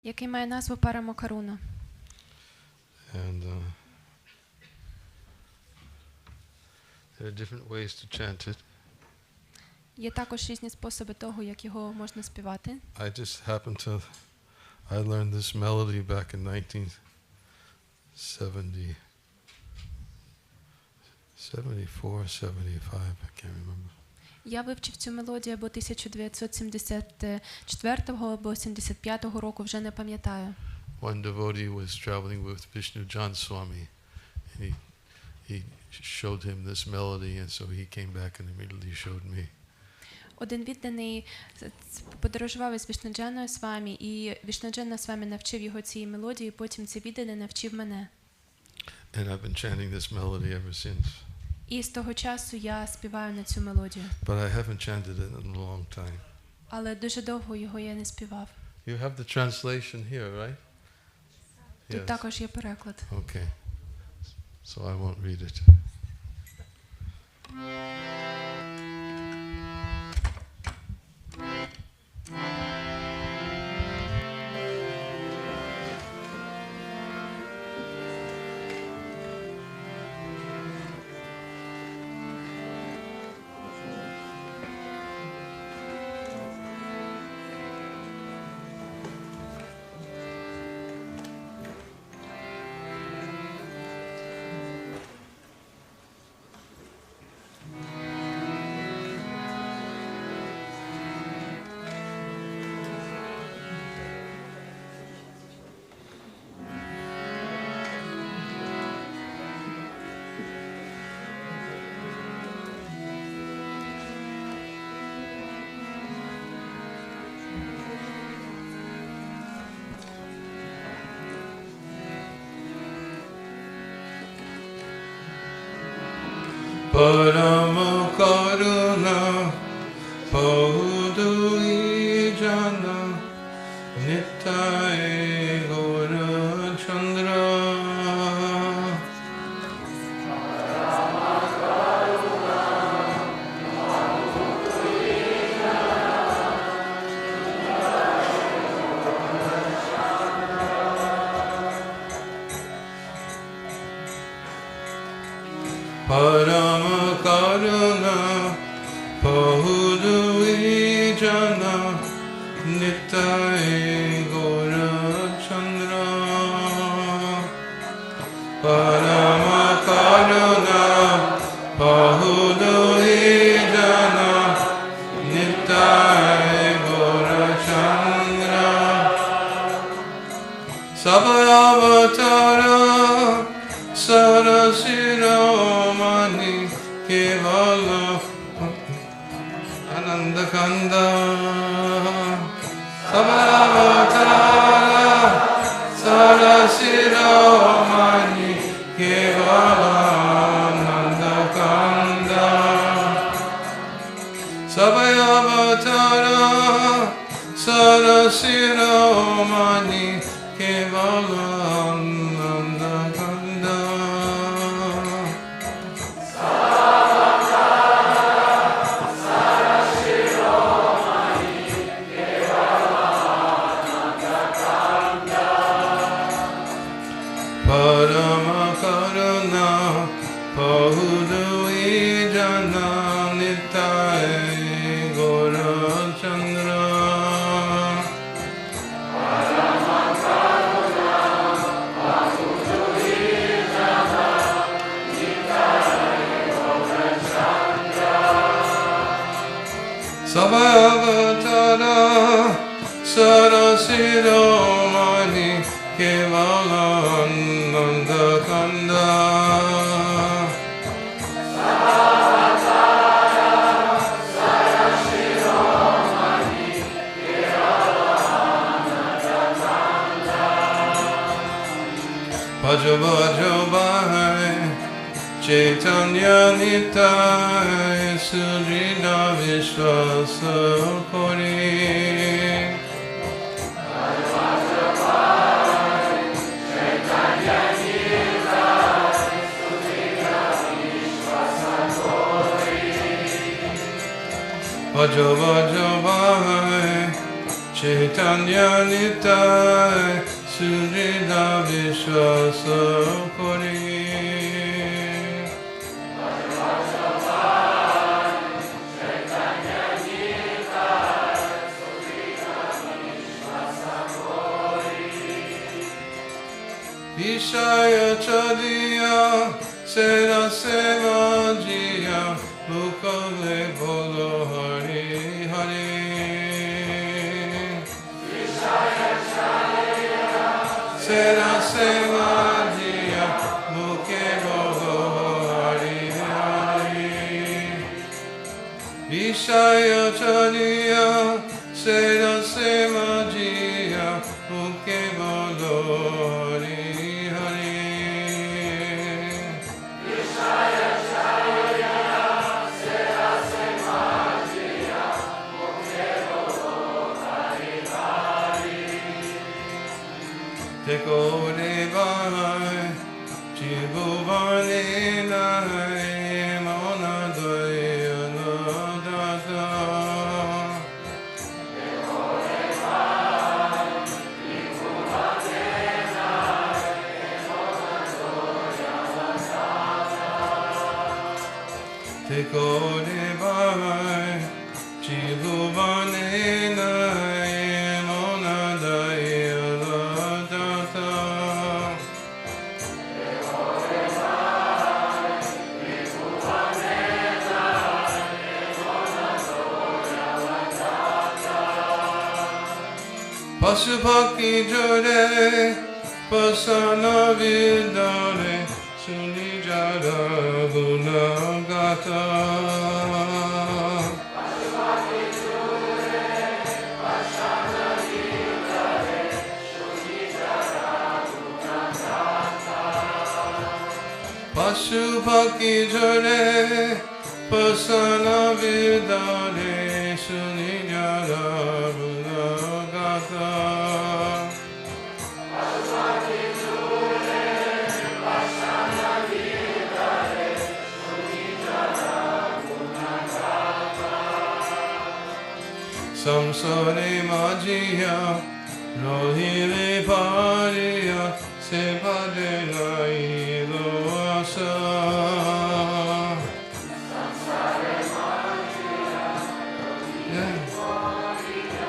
який має назву Парамокаруна. And there are different ways to chant it. Є також різні способи того, як його можна співати. I just happened to, I learned this melody back in 1970, 74, 75, I can't remember. Я вивчив цю мелодію або 1974 або 75 року, вже не пам'ятаю. One devotee was traveling with Ніранджана Свамі, and he showed him this melody, and so he came back and immediately showed me. Один відданий подорожував із Ніранджаною Свамі, і Ніранджана Свамі навчив його цій мелодії, потім цей відданий навчив мене. And I've been chanting this melody ever since. І з того часу я співаю на цю мелодію. But I haven't chanted it in a long time. Але дуже довго його я не співав. You have the translation here, right? Тут також є переклад. Okay. So I won't read it. Parama karuna paudujana Nitai Γκауранဃα. Parama karuna paudujana Nitai Γκауранဃα. Parama karuna paudujana Nitai Γκауранဃα. Sabhayavatara Sarasiromani Kevala Anandakanda. Sabhayavatara Sarasiromani Kevala Anandakanda. Sabhayavatara Sarasiromani Kevala Anandakanda. Parama karuna paudujana Nitai Γκауранဃα. Sabhayavatara Sarasiromani Kevala Anandakanda. Bhaja bhaja bhai Chaitanya Nitai Sujina Vishwasa Kori. Bhaja bhaja bhai Chaitanya Нітай Шрила Вишваса Кори. Ishaya Chadiya Sera Sevajiya Mukale Bolo Hari Hari. Ishaya Chadiya Sera Sevajiya Mukale Bolo Hari Hari. Ishaya Chadiya Sera Sevajiya Mukale Bolo Hari. Tekore vai, Jibuvane nai, Mona doya no dada. Tekore vai, Jibuvane nai, Mona doya no dada. Tekore vai, Jibuvane nai, Mona doya no dada. Pasupaki jore, pasana vidare, sunijara gunagata. Pasupaki jore, pasana vidare, sunijara gunagata. Pasupaki jore, pasana vidare, sunijara gunagata. Samsare Majiya, Rohile Pariya, Sepade Nai Loasa. Samsare Majiya, Rohile Pariya,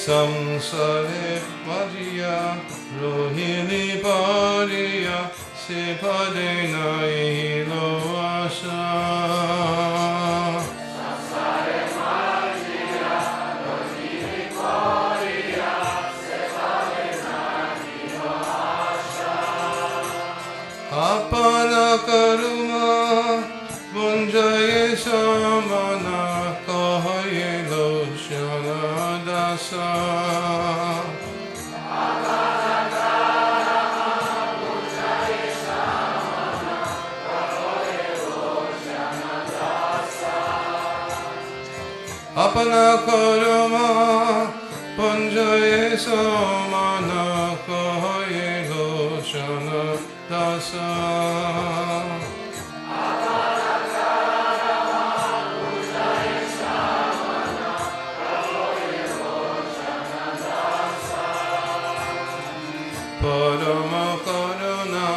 Samsare Majiya, Rohile Pariya, Sepade nai loasa. Samsare Majiya, Rohile Pariya, Sepade nai loasa. Apana karuma, bunjaye samana, kahaye loshana dasa. Apana karma panjaye samana kahaye lochana dasa. Apana karma panjaye samana kahaye lochana dasa. Parama karuna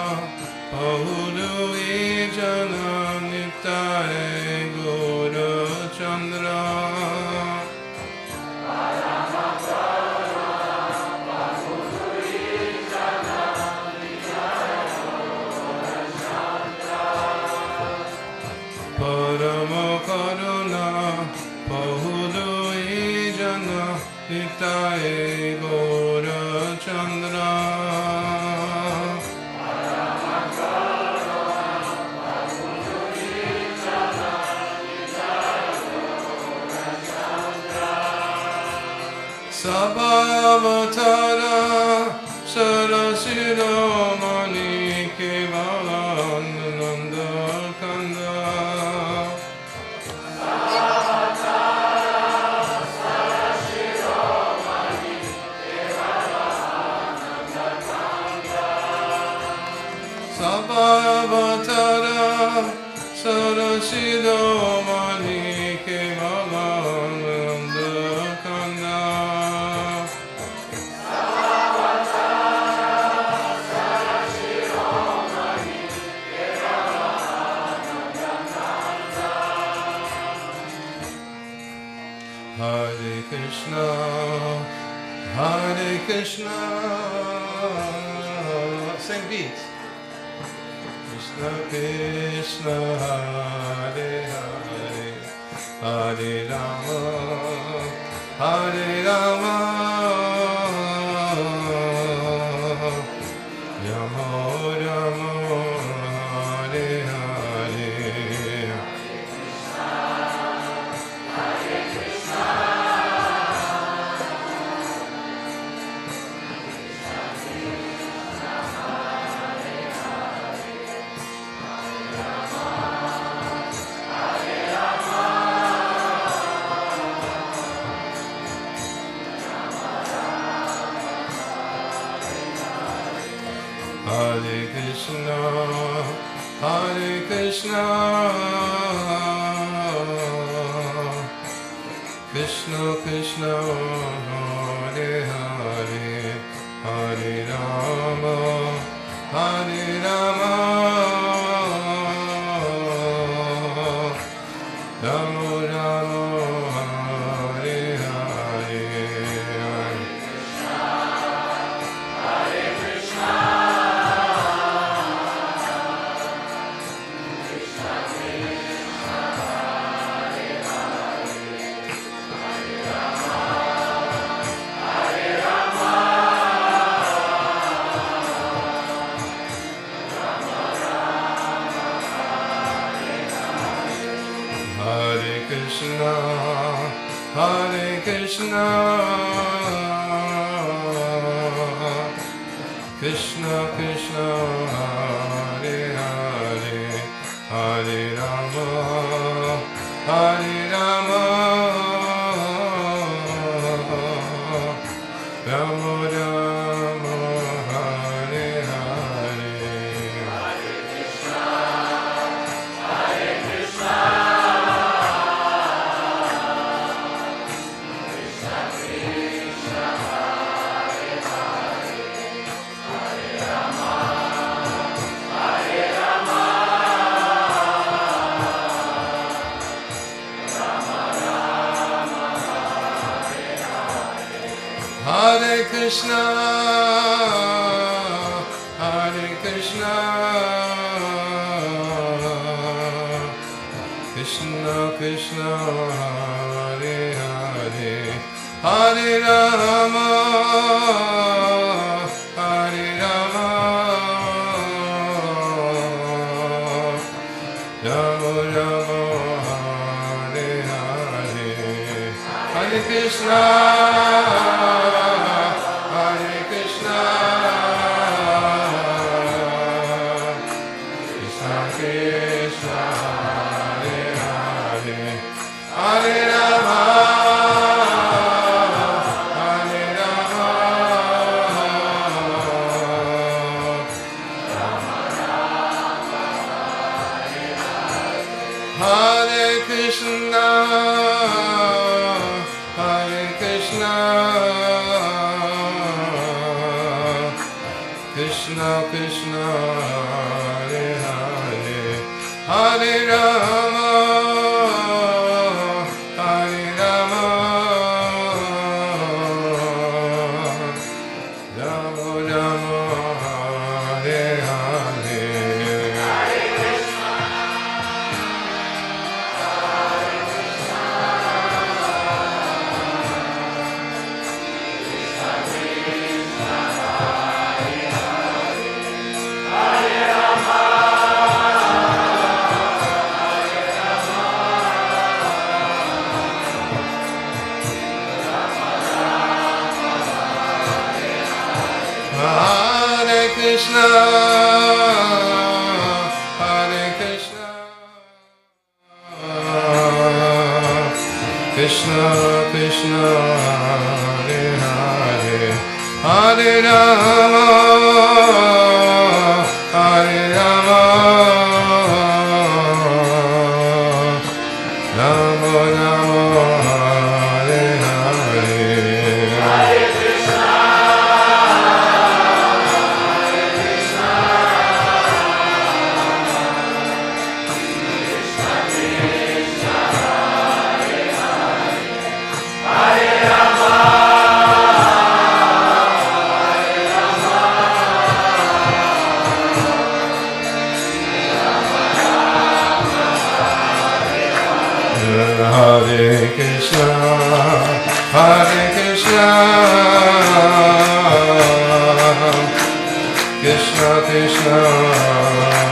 pahudu ijana Нітай Ґауранґа. Parama karuna pahudu ijana Нітай Ґауранဃа. Sabhavatara Sarasiromani Kevalananda Kanda. Sabhavatara Sarasiromani Kevalananda Kanda. Sabhavatara Hare Krishna, Hare Krishna. Same beats. Krishna Krishna, Hare Hare, Hare Rama, Hare Rama, Rama Rama, Hare Hare. Hare Krishna, Hare Krishna, Krishna Krishna, Hare Hare, Hare Rama, Hare Rama, Rama Rama, Hare Hare. Hare Krishna, Hare Krishna, Krishna Krishna, Hare Hare, Hare Rama, Hare Rama, Rama Rama, Hare Hare. Hare Krishna, Hare Krishna, Krishna Krishna, Hare Hare, Hare Rama, Hare Rama, Rama Rama, Hare Hare, Hare Krishna, Hare Krishna, Krishna Krishna, Hare Hare, Hare Rama, Hare Rama, Rama Rama, Hare Krishna, Hare Krishna, Krishna Krishna, Hare Hare, Hare Rama, Hare Rama, Rama Rama, Hare Hare. Hare Krishna, Hare Krishna, Krishna Krishna, Hare Hare, Hare Rama, Hare Rama, Rama Rama, Hare Hare. Hare Krishna, Hare Krishna, Krishna Krishna, Hare Hare, Hare Krishna, Hare Krishna, Krishna Krishna,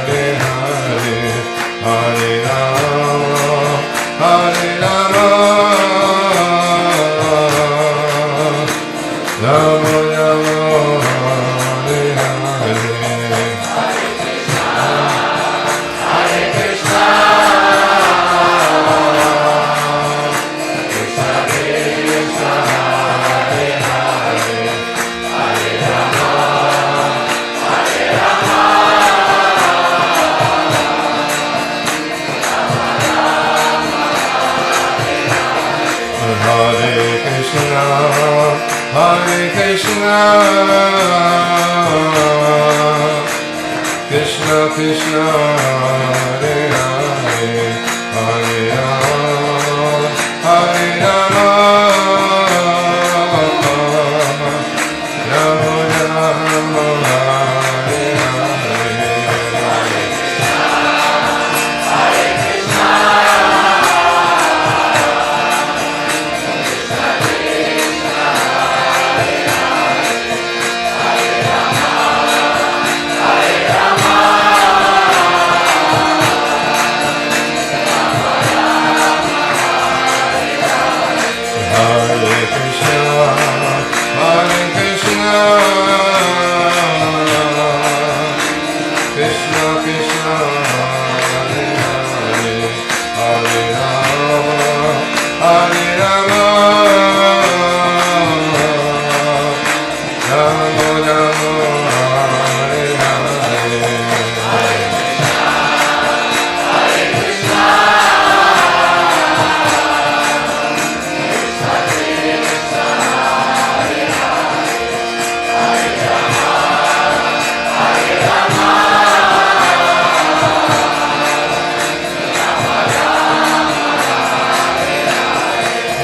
Hare Hare, Hare Rama, Hare Rama, Rama Rama, Hare Hare. Hare Krishna, Hare Krishna, Krishna Krishna, Hare Hare, Hare Rama, Hare Rama, Rama Rama, Hare Hare. Hare Krishna, Hare Krishna, Krishna Krishna, Hare Hare, Hare Rama, Hare Rama, Rama Rama, Hare Hare.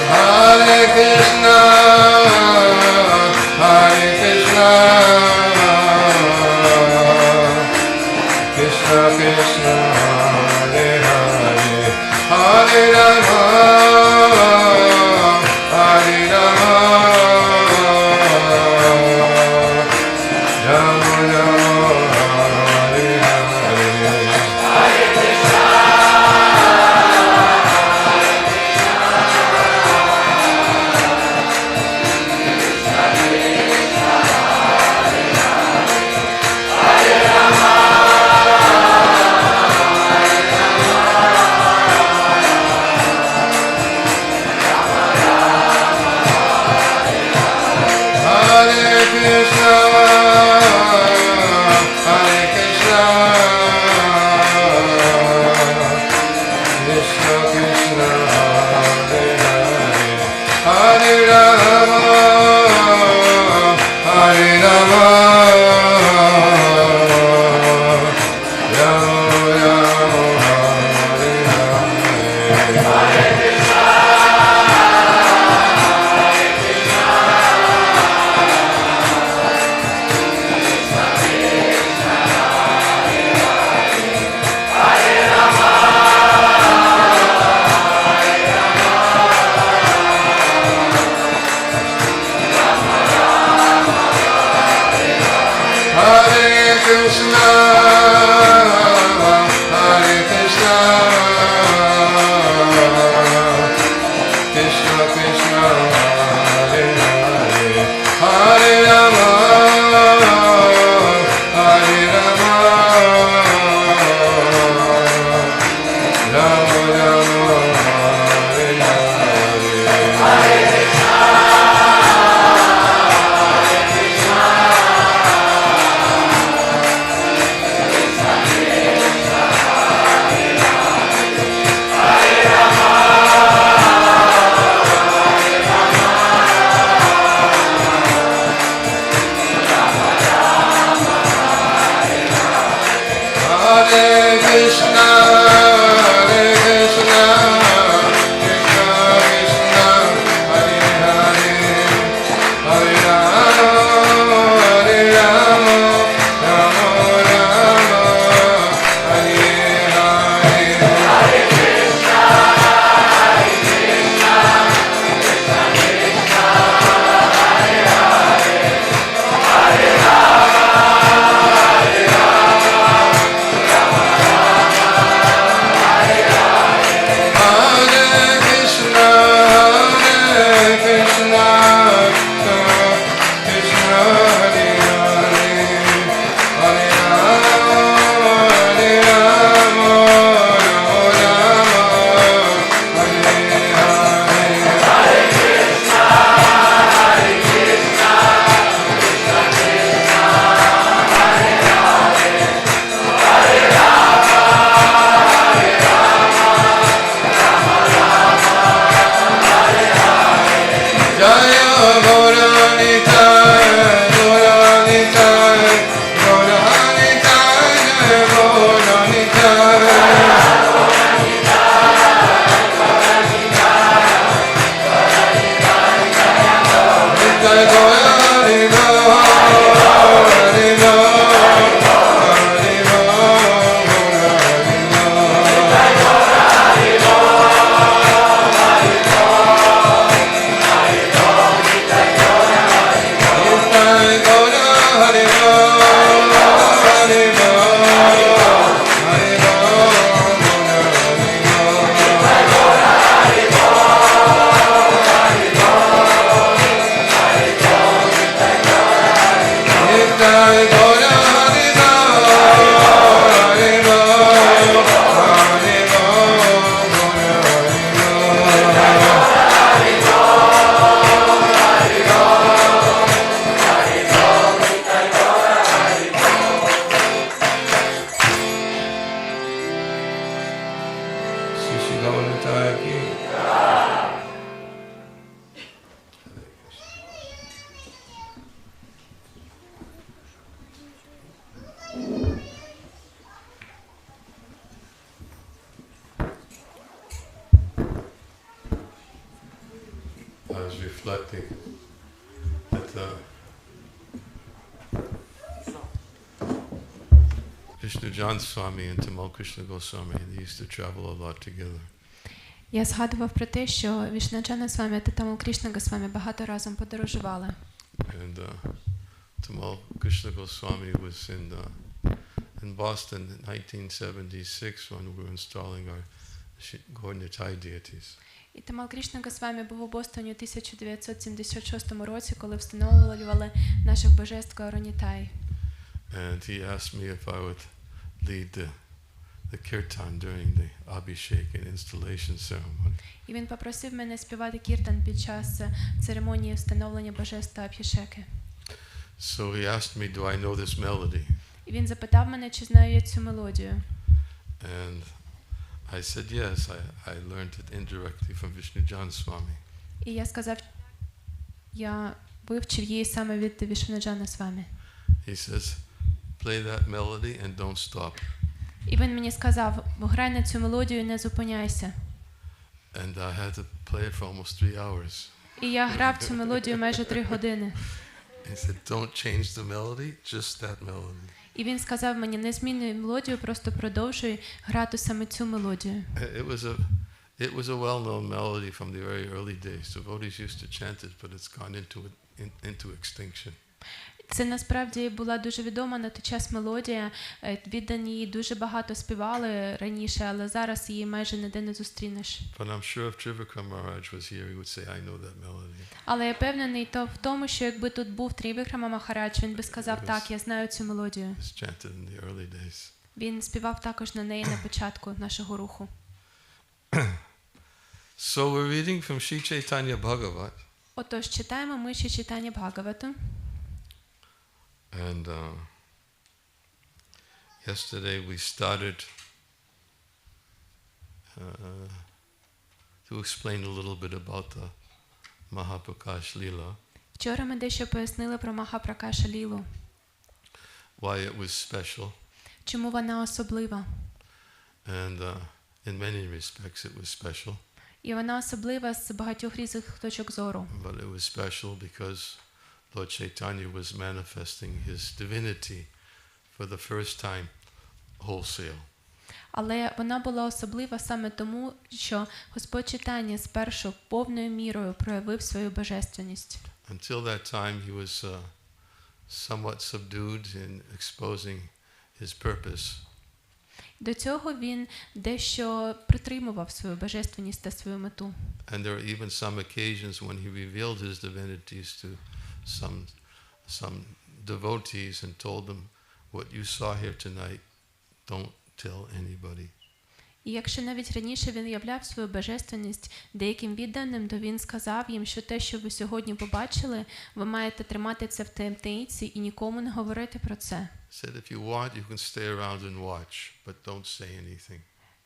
Hare Krishna, Hare Krishna, Krishna Krishna, Hare Hare, Hare Rama, Hare Rama, Rama Rama, Hare Hare. Hare Krishna, Hare Krishna, Krishna Krishna, Hare Hare, Hare Rama, Hare Rama, Rama Rama, Hare Hare. I was reflecting that Ніранджана Swami and Tamal Krishna Goswami, they used to travel a lot together. Я згадував про те, що Ніранджана Свамі та Тамал Крішна Госвамі багато разом подорожували. And Tamal Krishna Goswami was in Boston in 1976 when we were installing our Нітай deities. І Тамал Крішна Госвамі був у Бостоні у 1976 році, коли встановлювали наших божеств Ґауранґа. And he asked me if I would lead the kirtan during the Abhishek and installation ceremony. І він попросив мене співати кіртан під час церемонії встановлення божеств та абхішеки. So he asked me, do I know this melody? І він запитав мене, чи знаю я цю мелодію. And I said yes, I learned it indirectly from Ніранджана Swami. І я сказав, я вивчив її саме від Ніранджана Свамі. He says, play that melody and don't stop. І він мені сказав, грай на цю мелодію і не зупиняйся. And I had to play it for almost 3 hours. І я грав цю мелодію майже 3 години. He said, don't change the melody, just that melody. І він сказав мені, не змінюй мелодію, просто продовжуй грати саме цю мелодію. It was a well-known melody from the very early days. Devotees used to chant it, but it's gone into extinction. Це насправді була дуже відома на той час мелодія. Віддані її дуже багато співали раніше, але зараз її майже ніде не зустрінеш. But I'm sure if Trivikram Maharaj was here, he would say, I know that melody. Але я певнений в тому, що якби тут був Трівікрама Махарадж, він би сказав, так, я знаю цю мелодію. It's chanted in the early days. Він співав також на неї на початку нашого руху. So we're reading from Sri Chaitanya Bhagavat. Отож, читаємо ми ще читання Бхагавату. And yesterday we started to explain a little bit about the Mahaprakash Lila. Вчора ми дещо пояснили про Махапракаша Лілу. Why it was special. Чому вона особлива? And in many respects it was special. І вона особлива з багатьох різних точок зору. But it was special because Lord Chaitanya was manifesting his divinity for the first time wholesale. Але вона була особлива саме тому, що Господь Чайтання спершу повною мірою проявив свою божественність. Until that time he was somewhat subdued in exposing his purpose. До цього він дещо притримував свою божественність та свою мету. And there are even some occasions when he revealed his divinities to some devotees and told them, what you saw here tonight, don't tell anybody. І якщо навіть раніше він являв свою божественність деяким відданим, то він сказав їм, що те, що ви сьогодні побачили, ви маєте тримати це в таємниці і нікому не говорити про це. Said if you want, you can stay around and watch, but don't say anything.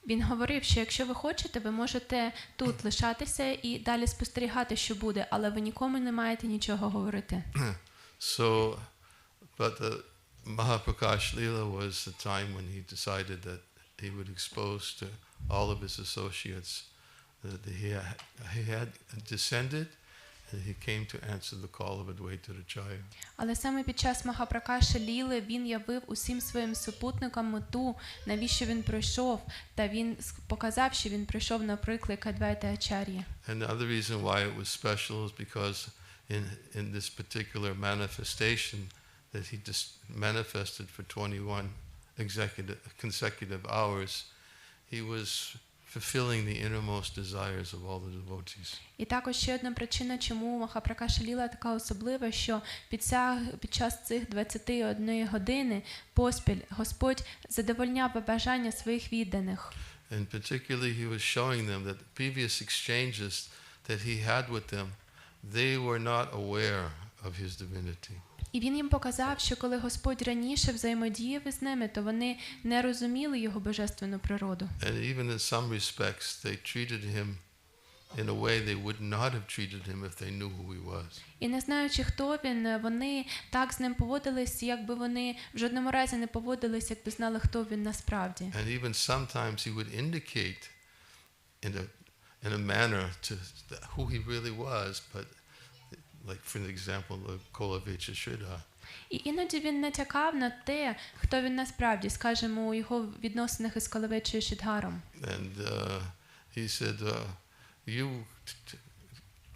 Він говорив, що якщо ви хочете, ви можете тут лишатися і далі спостерігати, що буде, але ви нікому не маєте нічого говорити. So, but the Mahaprakash Lila was the time when he decided that he would expose to all of his associates that he had descended and he came to answer the call of Advaita Ачарья. Але саме під час Махапракаша Ліли він явив усім своїм супутникам мету, навіщо він прийшов, та він показав, що він прийшов на приклик Адвайта Ачар'ї. And the other reason why it was special is because in this particular manifestation that he just manifested for 21 consecutive hours, he was fulfilling the innermost desires of all the devotees. І також ще одна причина, чому Махапракаша Ліла така особлива, що під час цих 21 години поспіль Господь задовольняв бажання своїх відданих. And particularly he was showing them that the previous exchanges that he had with them, they were not aware of his divinity. І він їм показав, що коли Господь раніше взаємодіяв із ними, то вони не розуміли його божественну природу. And even in some respects, they treated him in a way they would not have treated him if they knew who he was. І не знаючи, хто він, вони так з ним поводились, якби вони в жодному разі не поводились, якби знали, хто він насправді. And even sometimes he would indicate in a manner to who he really was, but like for example, Kolavechya Sridhar. І іноді він натякав на те, хто він насправді, скажімо, у його відносинах із Колавечею Шридгаром. And he said,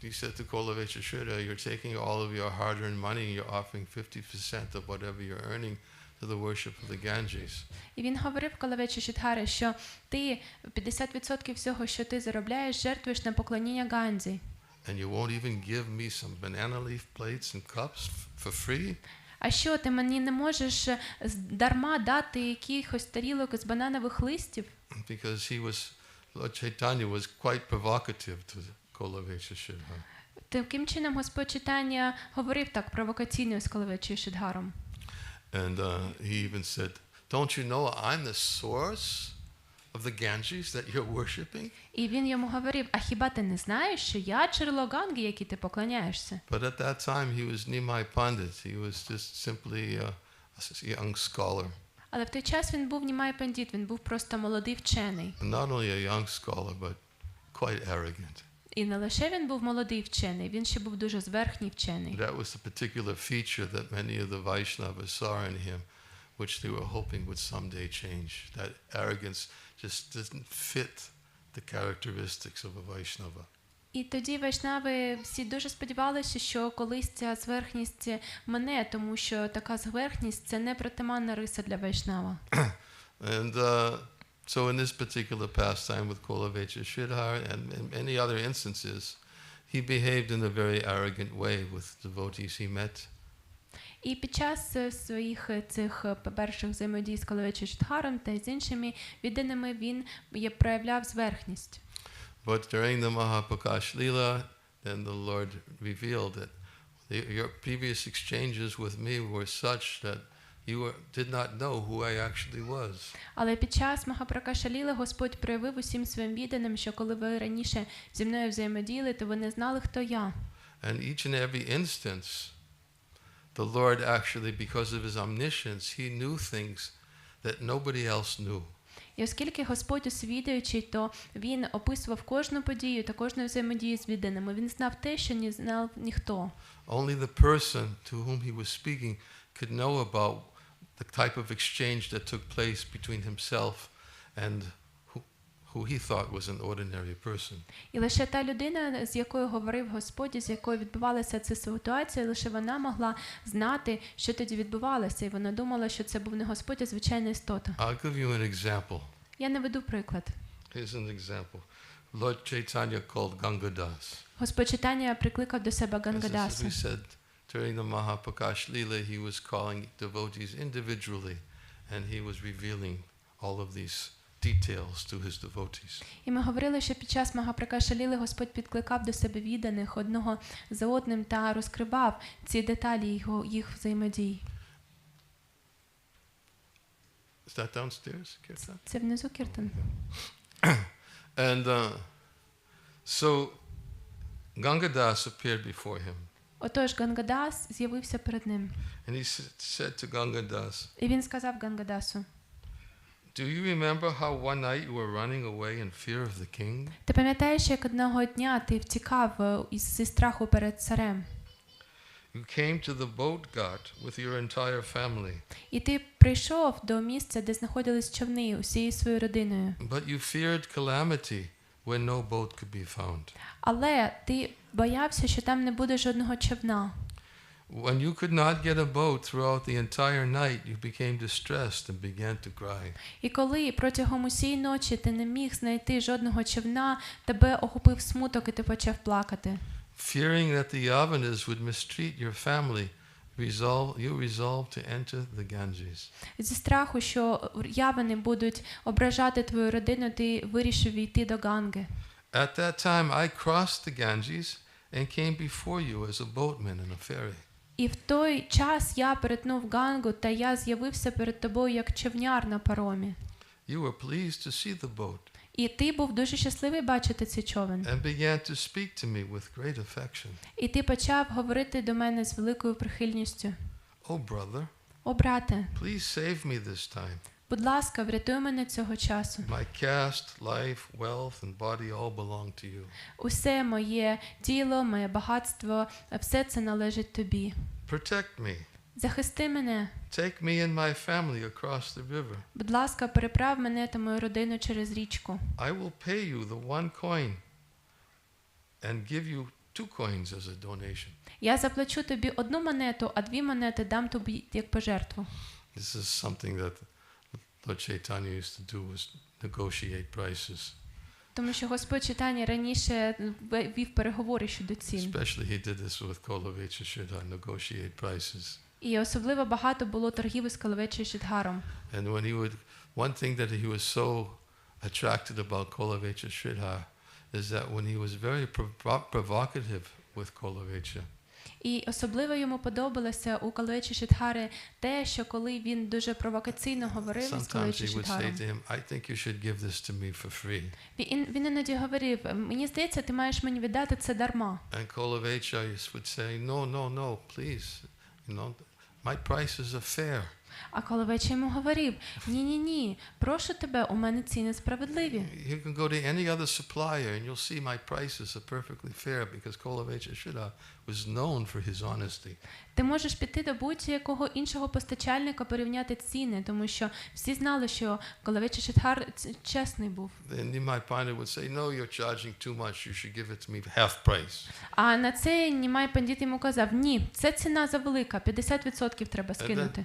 he said to Kolavechya Sridhar, you're taking all of your hard-earned money and you're offering 50% of whatever you're earning to the worship of the Ganges. І він говорив Колавечі Шридгари, що ти 50% всього, що ти заробляєш, жертвуєш на поклоніння Ганзі. And you won't even give me some banana leaf plates and cups for free? А що, ти мені не можеш дарма дати якихось тарілок з бананових листів? Because Lord Chaitanya was quite provocative to Kolavechya Sridhar. Таким чином Господь Чайтання говорив так провокаційно з Колавечею Шридгаром. And he even said, don't you know I'm the source of the Ganges that you're worshipping? І він йому говорив, а хіба ти не знаєш, що я джерело Ганги, якій ти поклоняєшся? But at that time he was Nimai Pandit. He was just simply a young scholar. Але в той час він був Німай Пандіт, він був просто молодий вчений. And not only a young scholar, but quite arrogant. І не лише він був молодий вчений, він ще був дуже зверхній вчений. That was the particular feature that many of the Vaishnavas saw in him, which they were hoping would someday change. That arrogance just doesn't fit the characteristics of a Vaishnava. І тоді вайшнави всі дуже сподівалися, що колись ця зверхність мине, тому що така зверхність – це не притаманна риса для вайшнава. And so in this particular pastime with Kolavechya Sridhar and in many other instances, he behaved in a very arrogant way with devotees he met. І під час своїх цих перших взаємодій з Колавечею Шридгаром та з іншими відданими він проявляв зверхність. But during the Mahapakash Leela, then the Lord revealed that your previous exchanges with me were such that you did not know who I actually was. Але під час Махапракаша Ліли Господь проявив усім своїм відданим, що коли ви раніше зі мною взаємодіяли, то ви не знали, хто я. And each and every instance, the Lord actually, because of his omniscience, he knew things that nobody else knew. І оскільки Господь усвідуючий, то Він описував кожну подію та кожну взаємодію з відданими. Він знав те, що не знав ніхто. Only the person to whom he was speaking could know about the type of exchange that took place between himself and who he thought was an ordinary person. І лише та людина, з якою говорив Господь, з якою відбувалася ця ситуація, лише вона могла знати, що тоді відбувалося, і вона думала, що це був не Господь, а звичайна істота. I'll give you an example. Я наведу приклад. Here's an example. Lord Chaitanya called Gangadas. Господь Чайтання прикликав до себе As Гангадасу. we said, during the Mahapakash Leela, he was calling devotees individually, and he was revealing all of these details to his devotees. І ми говорили, що під час Махапракаша Ліли Господь підкликав до себе відданих одного за одним та розкривав ці деталі їх взаємодій. Is that downstairs, Kirtan? Це внизу Кіртан. And so Gangadas appeared before him. Отож Гангадас з'явився перед ним. And he said to Gangadas, І він сказав Гангадасу: do you remember how one night you were running away in fear of the king? Ти пам'ятаєш, як одного дня ти втікав зі страху перед царем? You came to the boat ghat with your entire family. І ти прийшов до місця, де знаходились човни усією своєю родиною. But you feared calamity when no boat could be found. Але ти боявся, що там не буде жодного човна. When you could not get a boat throughout the entire night, you became distressed and began to cry. І коли протягом усієї ночі ти не міг знайти жодного човна, тебе охопив смуток і ти почав плакати. Fearing that the Yavanas would mistreat your family, you resolved to enter the Ganges. Зі страху, що явани будуть ображати твою родину, ти вирішив війти до Ганги. At that time, I crossed the Ganges and came before you as a boatman in a ferry. І в той час я перетнув Гангу, та я з'явився перед тобою як човняр на паромі. You were pleased to see the boat І ти був дуже щасливий бачити цей човен. and began to speak to me with great affection. І ти почав говорити до мене з великою прихильністю. Oh, brother, О, брате, please save me this time. будь ласка, врятуй мене цього часу. My caste, life, wealth, and body all belong to you. Усе моє тіло, моє багатство, все це належить тобі. Protect me. Захисти мене. Take me and my family across the river. Будь ласка, переправ мене та мою родину через річку. I will pay you the 1 coin and give you 2 coins as a donation. Я заплачу тобі 1 монету, а 2 монети дам тобі як пожертву. This is something that Lord Chaitanya used to do, was negotiate prices. Тому що Господь Чайтанья раніше вів переговори щодо цін. Especially he did this with Kolavecha Shridhar, negotiate prices. І особливо багато було торгів із Калавечі Шридхаром. And when he would, one thing that he was so attracted about Kolavecha Shridhar is that when he was very provocative with Kolavecha, І особливо йому подобалося у Калавечі Шридхари те, що коли він дуже провокаційно говорив із sometimes Калавечі he would say Шридхаром, to him, I think you should give this to me for free. він іноді говорив, мені здається, ти маєш мені віддати це дарма. And Kolavecha would say, no, please, my prices are fair. А Калавеча йому говорив, ні, прошу тебе, у мене ціни справедливі. You can go to any other supplier and you'll see my prices are perfectly fair because Kolavecha Shridhar was known for his honesty. Ти можеш піти до будь-якого іншого постачальника порівняти ціни, тому що всі знали, що Калавеча Шридхар чесний був. Then Nimai Pandit would say, no, you're charging too much, you should give it to me half price. А на це Німай Пандіт йому казав, ні, це ціна завелика, 50% треба And then скинути.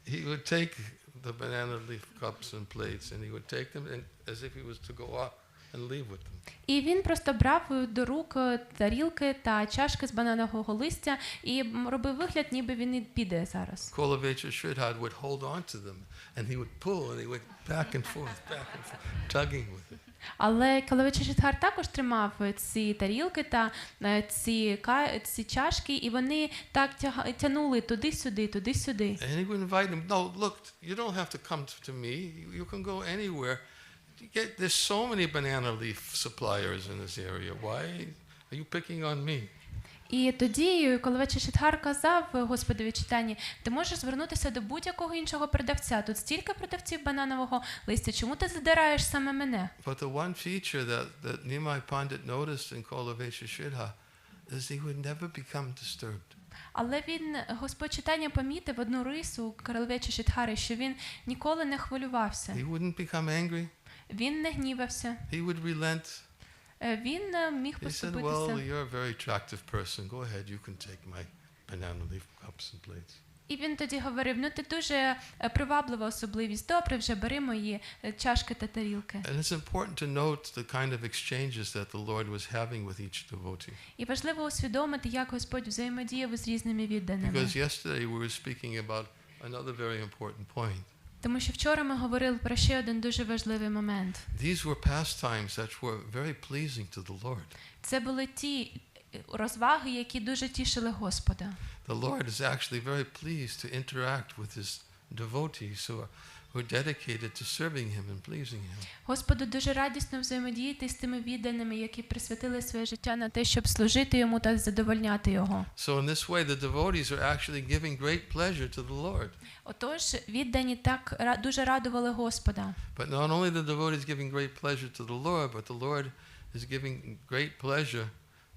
he would take the banana leaf cups and plates and he would take them as if he was to go out and leave with them. І він просто брав до рук тарілки та чашки з бананового листя і робив вигляд, ніби він і піде зараз. Kolavecha Shridhar would hold on to them and he would pull and he went back and forth, tugging with it. Але Калавеча Шридхар також тримав ці тарілки та ці чашки, і вони так тягнули туди-сюди, туди-сюди. And he would invite him, no, look, you don't have to come to me, you can go anywhere. There's so many banana leaf suppliers in this area, why are you picking on me? І тоді Калавеча Шридхар казав Господові Чайтаньї, ти можеш звернутися до будь-якого іншого продавця. Тут стільки продавців бананового листя, чому ти задираєш саме мене? But the one feature that Nimai Pandit noticed in Kolavecha Shridhar is he would never become disturbed. Але Господь Чайтанья помітив одну рису Калавечі Шридхари, що він ніколи не хвилювався. He wouldn't become angry. Він не гнівався. He would relent. Він міг He said, поступитися. well, you're a very attractive person. Go ahead, you can take my banana leaf cups and plates. І він тоді говорив, ну ти дуже приваблива особливість, добре, вже бери мої чашки та тарілки. And it's important to note the kind of exchanges that the Lord was having with each devotee. І важливо усвідомити, як Господь взаємодіяв з різними відданими. Because yesterday we were speaking about another very important point. Тому що вчора ми говорили про ще один дуже важливий момент. These were pastimes that were very pleasing to the Lord. Це були ті розваги, які дуже тішили Господа. The Lord is actually very pleased to interact with his devotees who are dedicated to serving him and pleasing him. Господу дуже радісно взаємодіяти з тими відданими, які присвятили своє життя на те, щоб служити йому та задовольняти його. So in this way the devotees are actually giving great pleasure to the Lord. Отож, віддані так дуже радували Господа. But not only the devotees giving great pleasure to the Lord, but the Lord is giving great pleasure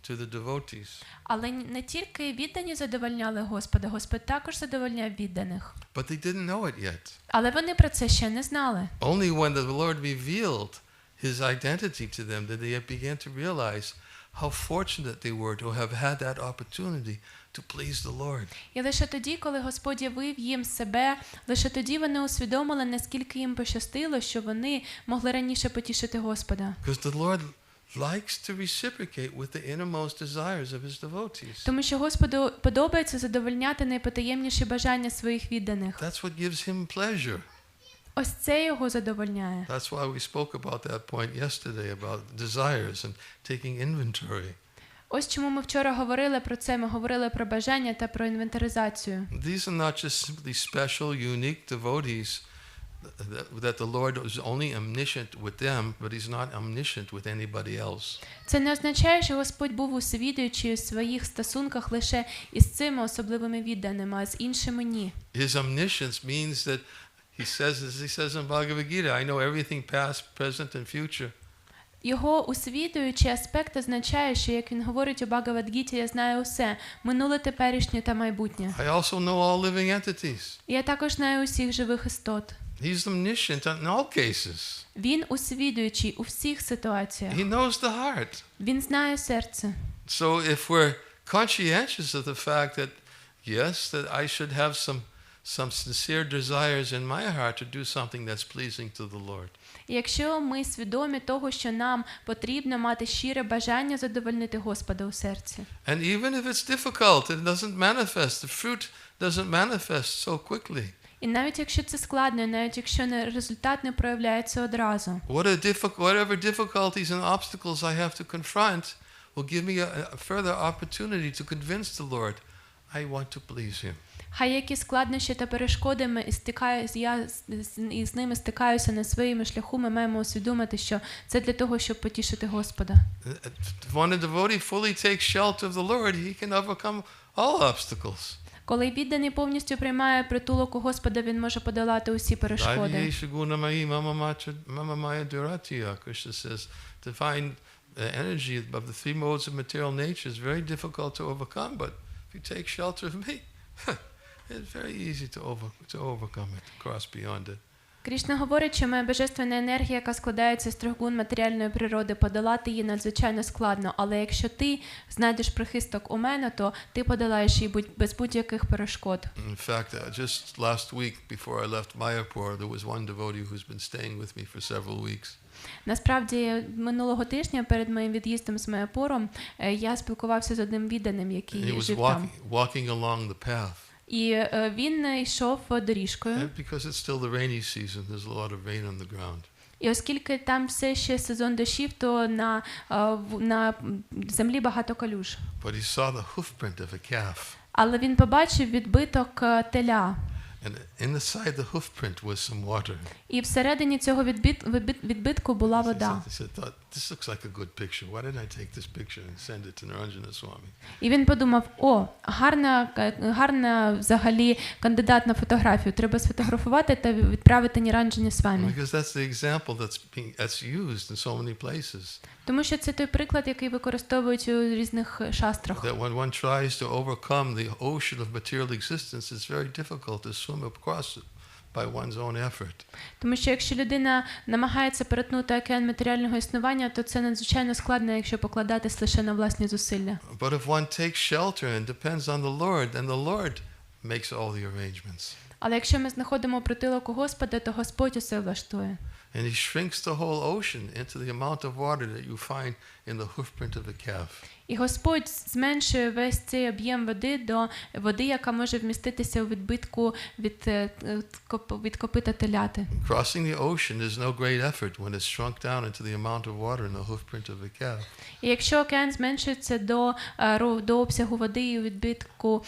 to the devotees. Але не тільки віддані задовольняли Господа, Господь також задовольняв відданих. But they didn't know it yet. Але вони про це ще не знали. Only when the Lord revealed his identity to them did they begin to realize how fortunate they were to have had that opportunity to please the Lord. І лише тоді, коли Господь явив їм себе, лише тоді вони усвідомили, наскільки їм пощастило, що вони могли раніше потішити Господа. Because the Lord likes to reciprocate with the innermost desires of his devotees. Тому що Господу подобається задовольняти найпотаємніші бажання своїх відданих. That's what gives him pleasure. Ось це його задовольняє. That's why we spoke about that point yesterday about desires and taking inventory. Ось чому ми вчора говорили про це, ми говорили про бажання та про інвентаризацію. These are not just simply special, unique devotees that the Lord is only omniscient with them, but he's not omniscient with anybody else. Це не означає, що Господь був усвідуючий у своїх стосунках лише із цими особливими відданими, а з іншими ні. His omniscience means that he says in Bhagavad Gita, I know everything past, present and future. Його усвідуючий аспект означає, що, як він говорить у Бхагавад-гіті, я знаю усе, минуле, теперішнє та майбутнє. I also know all living entities. Я також знаю усіх живих істот. He's omniscient in all cases. Він усвідуючий у всіх ситуаціях. He knows the heart. Він знає серце. So if we're conscientious of the fact that, yes, that I should have some sincere desires in my heart to do something that's pleasing to the Lord. І якщо ми свідомі того, що нам потрібно мати щире бажання задовольнити Господа у серці. And even if it's difficult, it doesn't manifest. The fruit doesn't manifest so quickly. І навіть якщо це складно, навіть якщо результат не проявляється одразу. Whatever difficulties and obstacles I have to confront will give me a further opportunity to convince the Lord I want to please him. Хай які складнощі та перешкоди я з ними стикаюся на своєму шляху, ми маємо усвідомити, що це для того, щоб потішити Господа. When a devotee fully takes shelter of the Lord, he can overcome all obstacles. Коли відданий повністю приймає притулок у Господа, він може подолати усі перешкоди. Krishna says, divine energy of the three modes of material nature is very difficult to overcome, but if you take shelter of me, it's very easy to overcome it, cross beyond it. Крішна говорить, що моя божественна енергія, яка складається з трьох гун матеріальної природи, подолати її надзвичайно складно. Але якщо ти знайдеш прихисток у мене, то ти подолаєш її без будь-яких перешкод. In fact, just last week before I left Mayapur, there was one devotee who's been staying with me for several weeks. Насправді, минулого тижня перед моїм від'їздом з Майапуром я спілкувався з одним відданим, який жив там. Walking along the path. І він йшов доріжкою. Because it's still the rainy season, there's a lot of rain on the ground. І оскільки там все ще сезон дощів, то на землі багато калюж. But he saw the hoofprint of a calf. Але він побачив відбиток теля. And in the side the hoofprint was some water. І всередині цього відбитку була вода. He said, this looks like a good picture. Why didn't I take this picture and send it to Ніранджана Свамі? І він подумав: гарна взагалі кандидат на фотографію. Треба сфотографувати та відправити Ніранджані Свамі. Because that's the example that's used in so many places. Тому що це той приклад, який використовують у різних шастрах. That when one tries to overcome the ocean of material existence, it's very difficult to swim across it by one's own effort. Тому що якщо людина намагається перетнути океан матеріального існування, то це надзвичайно складно, якщо покладатись лише на власні зусилля. But if one takes shelter and depends on the Lord, then the Lord makes all the arrangements. Але якщо ми знаходимо притулок у Господа, то Господь усе влаштує. And he shrinks the whole ocean into the amount of water that you find in the hoofprint of a calf. І Господь зменшує весь цей об'єм води до води, яка може вміститися у відбитку від копита теляти. Crossing the ocean is no great effort when it's shrunk down into the amount of water in the hoofprint of a calf. І якщо океан зменшується до обсягу води і у відбитку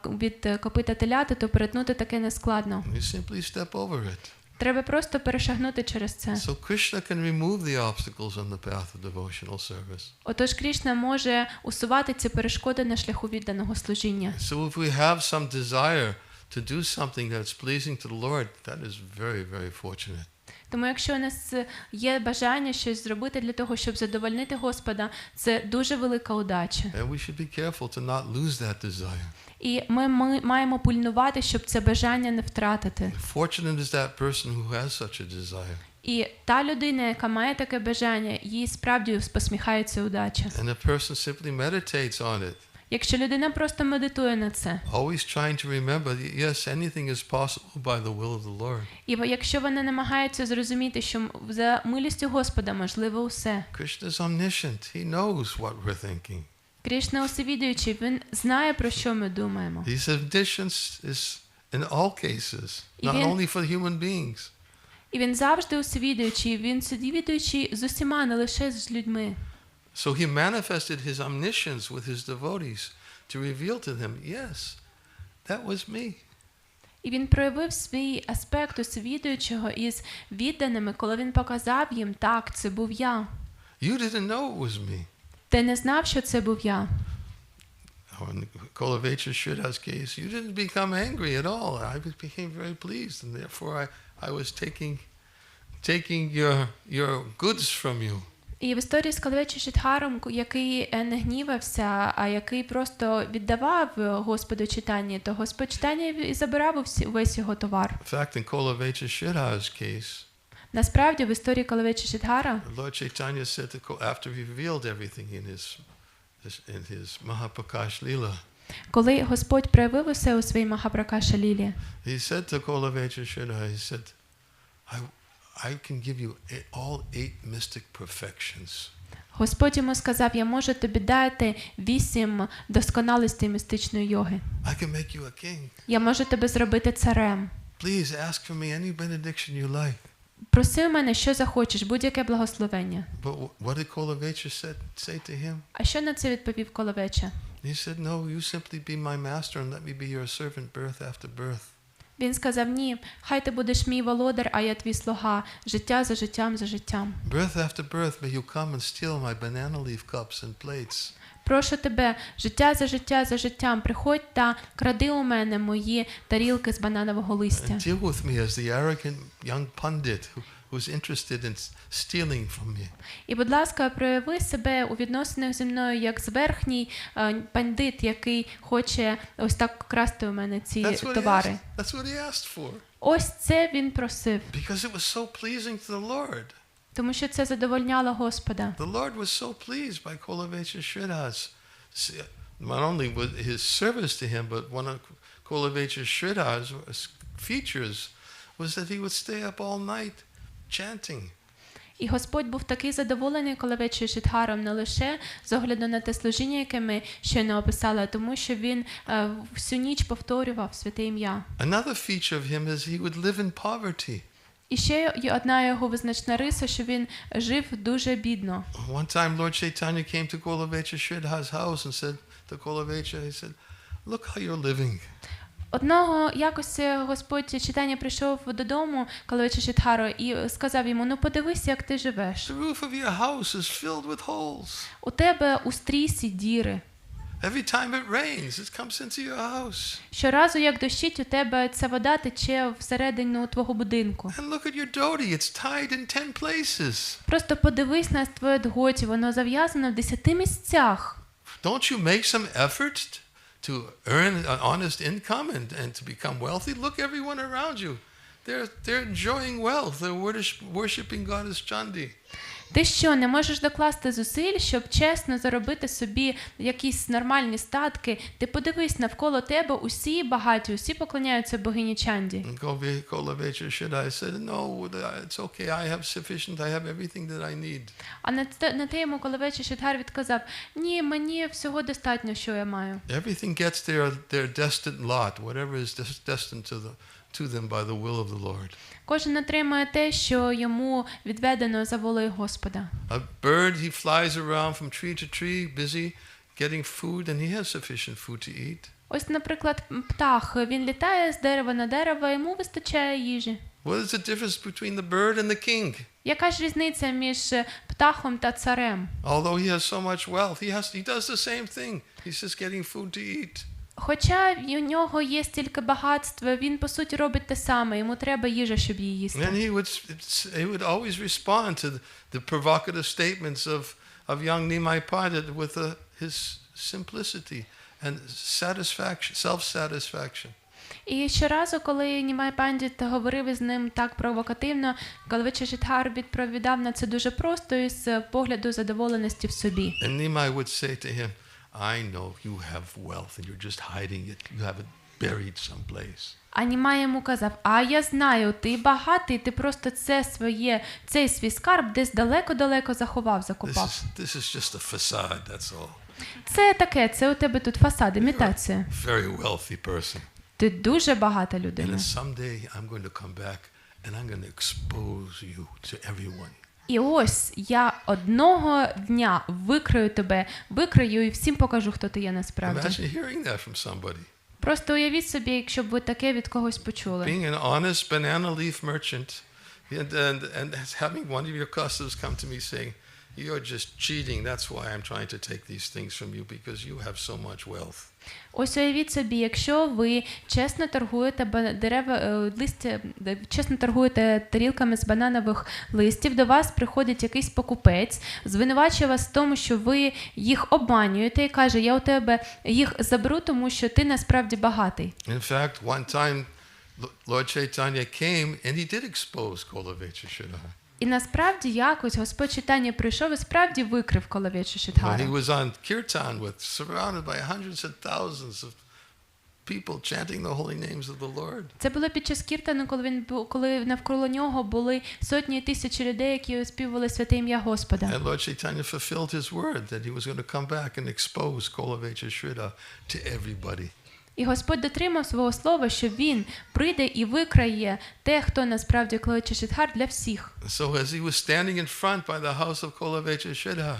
від копита теляти, то перетнути таке не складно. You simply step over it. Треба просто перешагнути через це. So Krishna can remove the obstacles on the path of devotional service. Отож Крішна може усувати ці перешкоди на шляху відданого служіння. So if we have some desire to do something that's pleasing to the Lord, that is very, very fortunate. Тому якщо у нас є бажання щось зробити для того, щоб задовольнити Господа, це дуже велика удача. And we should be careful to not lose that desire. І ми маємо пильнувати, щоб це бажання не втратити. Fortunate is that person who has such a desire. І та людина, яка має таке бажання, їй справді посміхається удача. And the person simply meditates on it. Якщо людина просто медитує на це, Always trying to remember, yes, anything is possible by the will of the Lord. і якщо вона намагається зрозуміти, що за милістю Господа можливо усе. Krishna is omniscient. He knows what we're thinking. Крішна усвідомлюючий, він знає, про що ми думаємо. His omniscience is in all cases, not Even- only for human beings. І він завжди усвідомлюючий, він усвідомлюючий з усіма, не лише з людьми. So he manifested his omniscience with his devotees to reveal to them, yes, that was me. І він проявив свій аспект усвідомлюючого із відданими, коли він показав їм, так, це був я. You didn't know it was me. Ти не знав, що це був я. In Kolavechra Shridhar's case, you didn't become angry at all. I became very pleased, and therefore I was taking your goods from you. І в історії з Калавечі Шридхаром, який не гнівався, а який просто віддавав Господу читання, то Господь читання і забирав весь його товар. In fact, in Kolavechra Shridhar's case, Насправді, в історії Калавечі Шридхара, Lord Chaitanya said after he revealed everything in his Mahapakash Leela, коли Господь проявив усе у своїй Махапракаша Лілі, he said to Kolavechra Shridhar, he said, I can give you all 8 mystic perfections. Господь йому сказав, я можу тобі дати 8 досконалостей містичної йоги. I can make you a king. Я можу тебе зробити царем. Please ask for me any benediction you like. Проси у мене, що захочеш, будь-яке благословення. But what did Kolavechra say to him? А що на це відповів Колавеча? He said, no, you simply be my master and let me be your servant birth after birth. Він сказав, ні, хай ти будеш мій володар, а я твій слуга, життя за життям за життям. Birth after birth, may you come and steal my banana leaf cups and plates. Прошу тебе, життя за життям, приходь та кради у мене мої тарілки з бананового листя. And deal with me as the arrogant young pundit who's interested in stealing from me. І, будь ласка, прояви себе у відносинах зі мною як зверхній пандит, який хоче ось так красти у мене ці товари. That's what he asked for. Ось це він просив, Because it was so pleasing to the Lord. тому що це задовольняло Господа. The Lord was so pleased by Kolavechra Shridhar's, not only with his service to him, but one of Kolavechra Shridhar's features was that he would stay up all night chanting. І Господь був такий задоволений Калавечі Шридхаром не лише з огляду на те служіння, яке ми щойно описали, а тому що він всю ніч повторював святе ім'я. Another feature of him is he would live in poverty. І ще одна його визначна риса, що він жив дуже бідно. One time Lord Chaitanya came to Kolavechra Shridhar's house and said to Kolavechra, he said, look how you're living. Одного якось Господь читання прийшов додому Калавечі Шридхару і сказав йому, ну подивись, як ти живеш. The roof of your house is filled with holes. У тебе у стрісі діри. Every time it rains, it comes into your house. Щоразу, як дощить, у тебе ця вода тече всередину твого будинку. And look at your dhoti, it's tied in 10 places. Просто подивись на твоє дготі, воно зав'язано в 10 місцях. Don't you make some effort to earn an honest income and to become wealthy? Look everyone around you. They're enjoying wealth. They're worshiping Goddess Chandi. Ти що, не можеш докласти зусиль, щоб чесно заробити собі якісь нормальні статки? Ти подивись, навколо тебе усі багаті, усі поклоняються богині Чанді. And Kolavechra Shridhar said, no, it's okay. I have sufficient. I have everything that I need. А на те йому Калавечі Шридхар відказав, ні, мені всього достатньо, що я маю. Everything gets their destined lot, whatever is destined to them by the will of the Lord. Кожен отримує те, що йому відведено за волею Господа. A bird, he flies around from tree to tree, busy getting food, and he has sufficient food to eat. Ось, наприклад, птах, він літає з дерева на дерево, йому вистачає їжі. What is the difference between the bird and the king? Яка ж різниця між птахом та царем? Although he has so much wealth, he does the same thing. He's just getting food to eat. Хоча у нього є стільки багатства, він, по суті, робить те саме. Йому треба їжа, щоб її їсти. And he would always respond to the provocative statements of young Nimai Pandit with his simplicity and satisfaction, self-satisfaction. І щоразу, коли Німай Пандіт говорив із ним так провокативно, Калавеча-Шридхар відповідав на це дуже просто і з погляду задоволеності в собі. And Nimai would say to him, I know you have wealth and you're just hiding it. You have it buried someplace. А Німай йому казав, а я знаю, ти багатий, ти просто цей свій скарб десь далеко-далеко заховав, закопав. This is just a facade, that's all. Це таке, це у тебе тут фасад, імітація. Very wealthy person. Ти дуже багата And людина. then someday I'm going to come back and I'm going to expose you to everyone. І ось я одного дня викрию і всім покажу, хто ти є насправді. Imagine hearing that from somebody. Просто уявіть собі, якщо б ви таке від когось почули. Being an honest banana leaf merchant and having one of your customers come to me saying, you're just cheating, that's why I'm trying to take these things from you because you have so much wealth. Ось уявіть собі, якщо ви чесно торгуєте чесно торгуєте тарілками з бананових листів, до вас приходить якийсь покупець, звинувачує вас в тому, що ви їх обманюєте і каже, я у тебе їх заберу, тому що ти насправді багатий. In fact, one time Lord Chaitanya came and he did expose Kolavecha-Shridhar. І насправді якось Господь Чайтання прийшов і справді викрив When Калавеча-Шридхара. he was on kirtan surrounded by hundreds and thousands of people chanting the holy names of the Lord. Це було під час кіртану, коли навколо нього були сотні і тисячі людей, які оспівували святе ім'я Господа. And Lord Chaitanya fulfilled his word that he was going to come back and expose Kolavecha-Shridhar to everybody. І Господь дотримав свого слова, що він прийде і викриє те, хто насправді Калавеча-Шридхар для всіх. So as he was standing in front by the house of Kolavecha-Shridhar,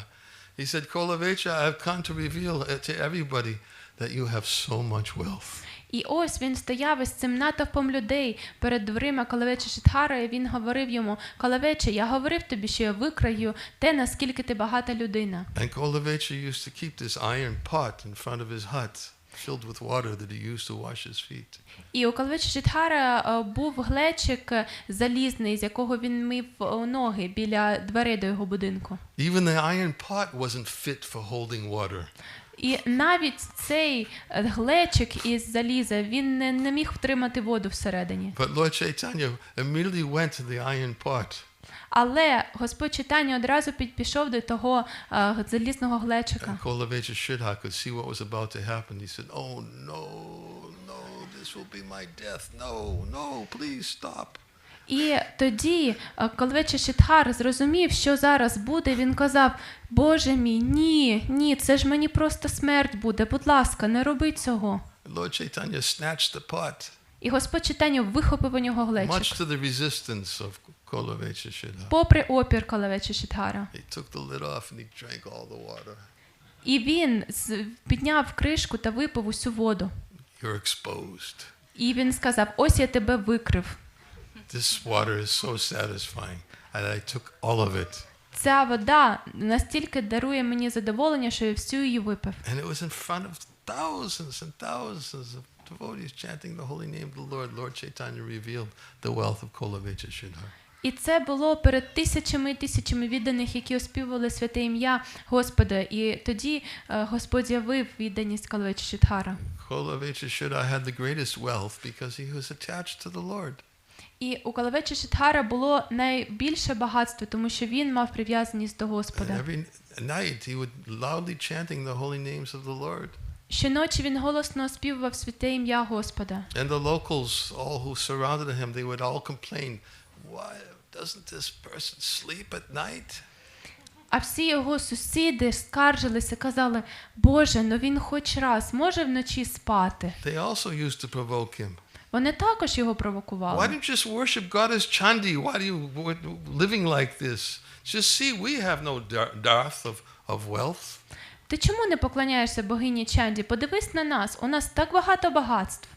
he said, Kolavecha, I've come to reveal to everybody that you have so much wealth. І ось він стояв із цим натовпом людей перед дверима Калавеча-Шридхара, і він говорив йому, Калавеча, я говорив тобі, що я викрию те, наскільки ти багата людина. And Kolavecha used to keep this iron pot in front of his hut, filled with water that he used to wash his feet. І у Калавеча-Шридхара був глечик залізний, з якого він мив ноги біля дверей до його будинку. Even the iron pot wasn't fit for holding water. І навіть цей глечик із заліза, він не міг втримати воду всередині. But Lord Chaitanya immediately went to the iron pot. Але Господь Чайтання одразу підійшов до того залізного глечика. And Kolavecha-Shridhar could see what was about to happen. He said, oh no, this will be my death. No, please stop. І тоді Калавеча-Шридхар зрозумів, що зараз буде, він казав, Боже мій, ні, це ж мені просто смерть буде, будь ласка, не роби цього. Lord Chaitanya snatched the pot, І Господь Чайтання вихопив у нього глечик. much to the resistance of Kolavecha-Shridhar. Попри опір Калавеча-Шридхара. He took the lid off and he drank all the water. І він підняв кришку та випив усю воду. You're exposed. І він сказав, ось я тебе викрив. This water is so satisfying. And I took all of it. Ця вода настільки дарує мені задоволення, що я всю її випив. And it was in front of thousands and thousands of devotees chanting the holy name of the Lord. Lord Chaitanya revealed the wealth of Kolavecha-Shridhar. І це було перед тисячами і тисячами відданих, які оспівували святе ім'я Господа. І тоді Господь явив відданість Калавеча-Шридхара. Kolavecha-Shridhar had the greatest wealth because he was attached to the Lord. І у Калавеча-Шридхара було найбільше багатство, тому що він мав прив'язаність до Господа. And every night he would loudly chanting the holy names of the Lord. Щоночі він голосно оспівував святе ім'я Господа. And the locals, all who surrounded him, they would all complain, why doesn't this person sleep at night? А всі його сусіди скаржилися, казали, Боже, ну він хоч раз може вночі спати. They also used to provoke him. Вони також його Why провокували. don't you just worship God as Chandi? Why are you living like this? Just see, we have no dearth of wealth. Ти чому не поклоняєшся богині Чанді? Подивись на нас, у нас так багато багатств.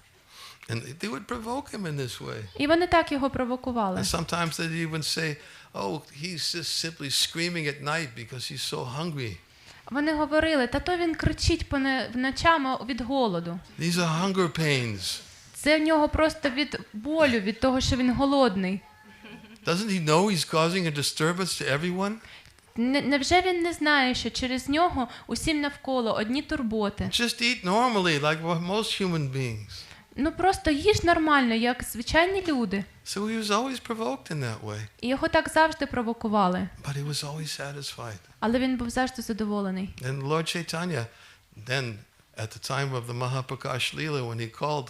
And they would provoke him in this way. І вони так його провокували. And sometimes they'd even say, oh, he's just simply screaming at night because he's so hungry. Вони говорили, та то він кричить вночами від голоду. These are hunger pains. Це в нього просто від болю, від того, що він голодний. Doesn't he know he's causing a disturbance to everyone? Невже він не знає, що через нього усім навколо одні турботи? Just eat normally like most human beings. ну просто їж нормально, як звичайні люди. So he was always provoked in that way, І його так завжди провокували. but he was always satisfied. Але він був завжди задоволений. And Lord Chaitanya, then at the time of the Mahaprakash Leela, when he called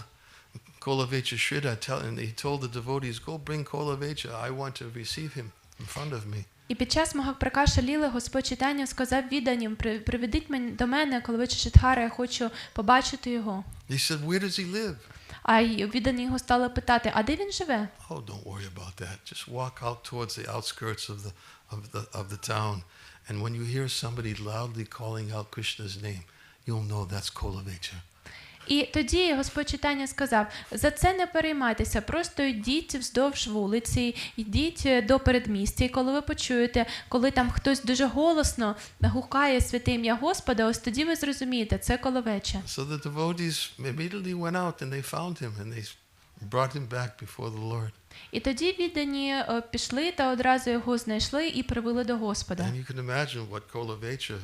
Kolavecha Shrida, and he told the devotees, go bring Kolavecha, I want to receive him in front of me. І під час Махапракаша Ліли Господь Чайтання сказав відданим: приведіть до мене Коловича Шридхара, я хочу побачити його. He said, where does he live? А віддані його стали питати: а де він живе? Oh, don't worry about that. Just walk out towards the outskirts of the town, and when you hear somebody loudly calling out Krishna's name, you'll know that's Kolavecha. І тоді Господь Чайтання сказав: за це не переймайтеся, просто йдіть вздовж вулиці, йдіть до передмістя, і коли ви почуєте, коли там хтось дуже голосно гукає святе ім'я Господа, ось тоді ви зрозумієте, це Коловеча. So the devotees immediately went out and they found him and they brought him back before the Lord. І тоді віддані пішли та одразу його знайшли і привели до Господа. And you can imagine what Kolavecha,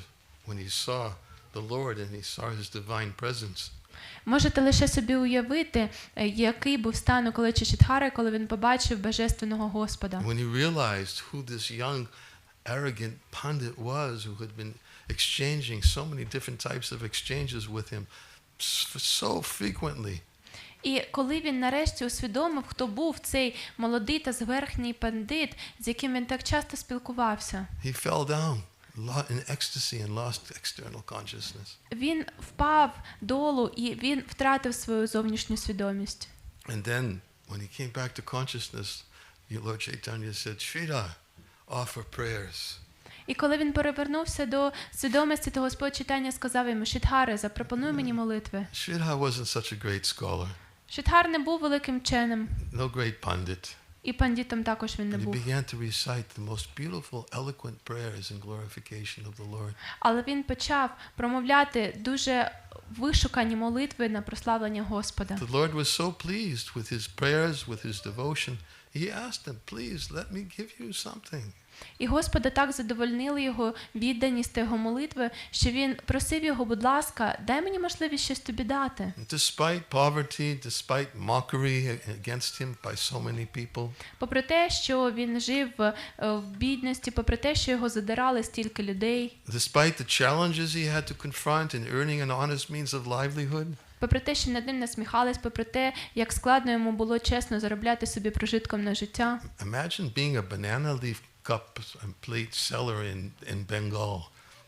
when he saw the Lord and he saw his divine presence. Можете лише собі уявити, який був стан у Коловича Шридхари, коли він побачив божественного Господа. When he realized who this young, arrogant pandit was who had been exchanging so many different types of exchanges with him so frequently. І коли він нарешті усвідомив, хто був цей молодий та зверхній пандит, з яким він так часто спілкувався, He fell down in ecstasy and lost external consciousness. він впав долу і він втратив свою зовнішню свідомість. And then, when he came back to consciousness, Lord Chaitanya said, Shrida, offer prayers. І коли він перевернувся до свідомості, то Господь Чайтання сказав йому: Шридхаре, запропонуй мені молитви. Shrida wasn't such a great scholar, Шридхар не був великим вченим, no great pandit. і пандитом також він не But he був. began to recite the most beautiful, eloquent prayers in glorification of the Lord. Але він почав промовляти дуже вишукані молитви на прославлення Господа. The Lord was so pleased with his prayers, with his devotion, he asked him, please let me give you something. І Господа так задовольнили його відданість та його молитви, що він просив його: будь ласка, дай мені можливість щось тобі дати. Despite poverty, despite mockery against him by so many people, Попри те, що він жив в бідності, попри те, що його задирали стільки людей, despite the challenges he had to confront in earning an honest means of livelihood, попри те, що над ним насміхались, попри те, як складно йому було чесно заробляти собі прожитком на життя. imagine being a banana leaf cup and plate seller in Bengal.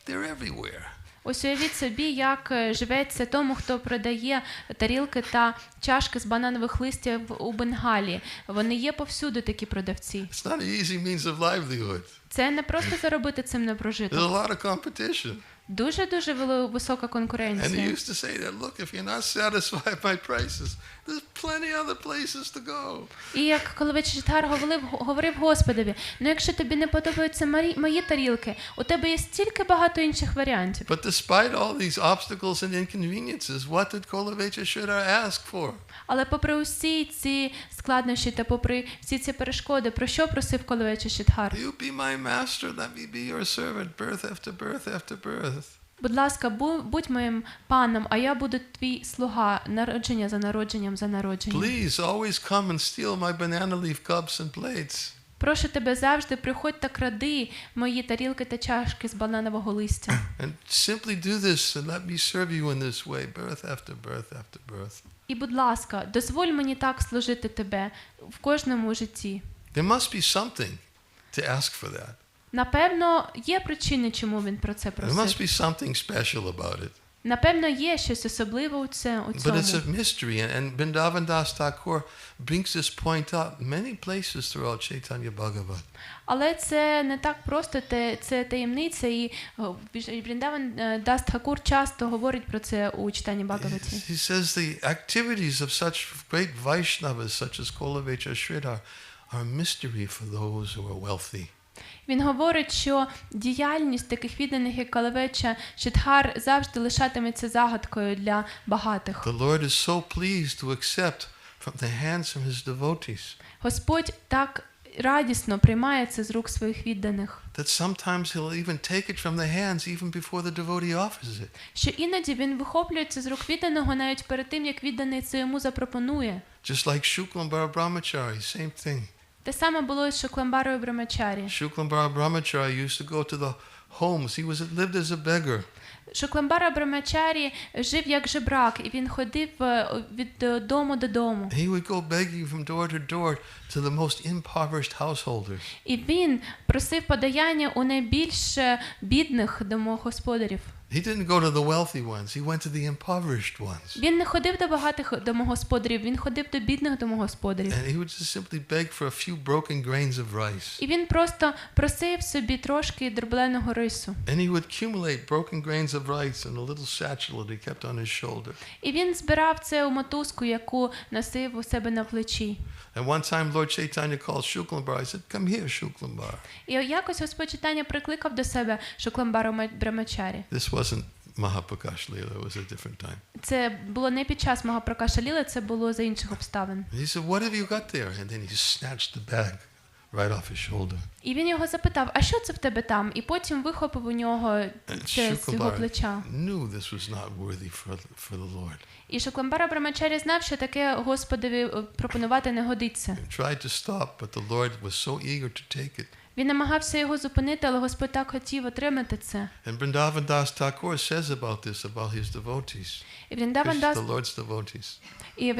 They're everywhere. Ось уявіть собі, як живеться тому, хто продає тарілки та чашки з бананових листів у Бенгалі. Вони є повсюди, такі продавці. It's not an easy means of livelihood. Це не просто заробити цим на There's a прожиток. lot of competition. Дуже-дуже висока And he конкуренція. used to say that, look, if you're not satisfied by prices, there's plenty other places to go. І як Колович Шридхар говорив Господові: ну якщо тобі не подобаються мої тарілки, у тебе є стільки багато інших варіантів. But despite all these obstacles and inconveniences, what did Kolavecha Shrida ask for? Але попри усі ці складнощі та попри всі ці перешкоди, про що просив Колович Шридхар? You be my master, let me be your servant, birth after birth after birth. Будь ласка, будь моїм паном, а я буду твій слуга, народження за народженням за народженням. Please always come and steal my banana leaf cups and plates. Прошу тебе, завжди приходь та кради мої тарілки та чашки з бананового листя. And simply do this and let me serve you in this way, birth after birth after birth. І, будь ласка, дозволь мені так служити тебе в кожному житті. There must be something to ask for that. Напевно, є причини, чому він про це There must просив. be something special about it. Напевно, є щось особливе у But цьому. it's a mystery, and Vrindavan Das Thakur brings this point up many places throughout Chaitanya Bhagavat. Але це не так просто, це таємниця, і Вріндаван Дас Тхакур часто говорить про це у читанні Бхагаваті. He says the activities of such great Vaishnavas, such as Kolavecha Sridhar, are a mystery for those who are wealthy. Він говорить, що діяльність таких відданих, як Коловеча Шридхар, завжди лишатиметься загадкою для багатих. The Lord is so pleased to accept from the hands of his devotees. Господь так радісно приймає це з рук своїх відданих. That sometimes he'll even take it from the hands even before the devotee offers it. Що іноді він вихоплює це з рук відданого навіть перед тим, як відданий це йому запропонує. Just like Shuklambar Brahmachari, same thing. Те саме було з Шукламбарою Брамачарі. Shuklambar Brahmachari used to go to the homes. He lived as a beggar. Шукламбара Брамачарі жив як жебрак, і він ходив від дому до дому. He would go begging from door to door to the most impoverished householders. І він просив подаяння у найбільш бідних домогосподарів. He didn't go to the wealthy ones. He went to the impoverished ones. Він не ходив до багатих домогосподарів, він ходив до бідних домогосподарів. And he would just simply beg for a few broken grains of rice. І він просто просив собі трошки дробленого рису. And he would accumulate broken grains of rice in a little satchel that he kept on his shoulder. І він збирав це у мотузку, яку носив у себе на плечі. And one time Lord Chaitanya called Shuklambar. I said, "Come here, Shuklambar." І якось Господь Чайтаня прикликав до себе Шукламбару Брамачарі. This wasn't Mahaprakash Leela. It was a different time. Це було не під час Магапракаша Ліли, це було за інших обставин. And he said, "What have you got there?" And then he snatched the bag right off his shoulder. І він його запитав, а що це в тебе там? І потім вихопив у нього це з його плеча. Knew this was not worthy for the Lord. І Шукламбара Брамачарі знав, що таке Господові пропонувати не годиться. He tried to stop, but the Lord was so eager to take it. Він намагався його зупинити, але Господь так хотів отримати це. And Vrindavan Das Thakur says about this, about his devotees. І Вріндаван Дас, The Lord's devotees. і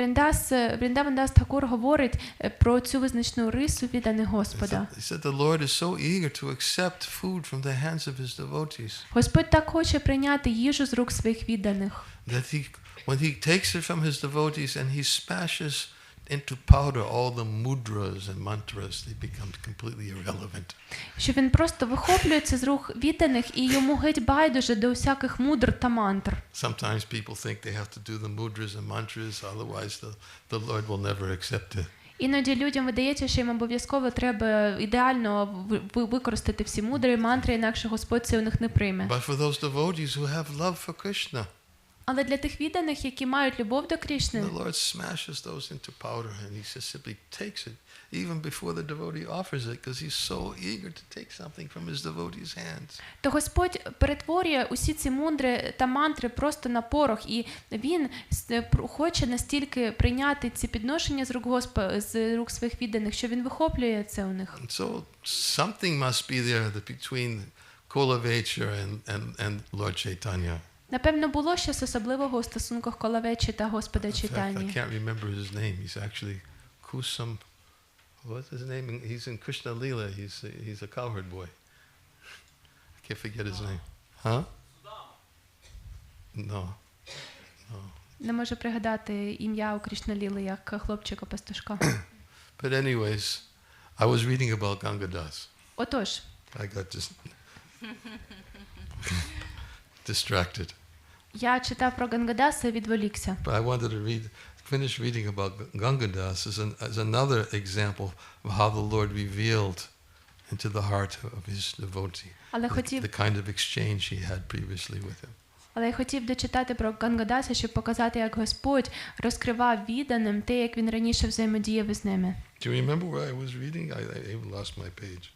Вріндаван Дас Тхакур говорить про цю визначну рису відданих Господа. He said the Lord is so eager to accept food from the hands of his devotees Господь так хоче прийняти їжу з рук своїх відданих. that when he takes it from his devotees and he smashes into powder all the mudras and mantras, they become completely irrelevant. Що він просто вихоплюється з рук відданих і йому геть байдуже до усяких мудр та мантр. Sometimes people think they have to do the mudras and mantras, otherwise the Lord will never accept it. Іноді людям видається, що їм обов'язково треба ідеально використати всі мудри і мантри, інакше Господь це у них не прийме. But for those devotees who have love for Krishna, Але для тих відданих, які мають любов до Крішни, the Lord smashes those into powder and he just simply takes it even before the devotee offers it because he's so eager to take something from his devotee's hands. то Господь перетворює усі ці мудри та мантри просто на порох, і він хоче настільки прийняти ці підношення з рук своїх відданих, що він вихоплює це у них. And so something must be there between Kulavechra and Lord Chaitanya. Напевно, було щось особливого у стосунках Колавечі та Господа In fact, I Чайтані. can't remember his name. He's actually Kusam. What's his name? He's in Krishna Leela. He's a cowherd boy. I can't forget his name. Huh? No. Не можу пригадати ім'я у Крішналіли як хлопчика-пастушка. But anyways, I was reading about Gangadas. Отож, I got just distracted. я читав про Гангадаса і відволікся. But I wanted to finish reading about Gangadas as another example of how the Lord revealed into the heart of his devotee the kind of exchange he had previously with him. Але я хотів дочитати про Гангадаса, щоб показати, як Господь розкривав відданим те, як він раніше взаємодіяв із ними. Do you remember where I was reading? I even lost my page.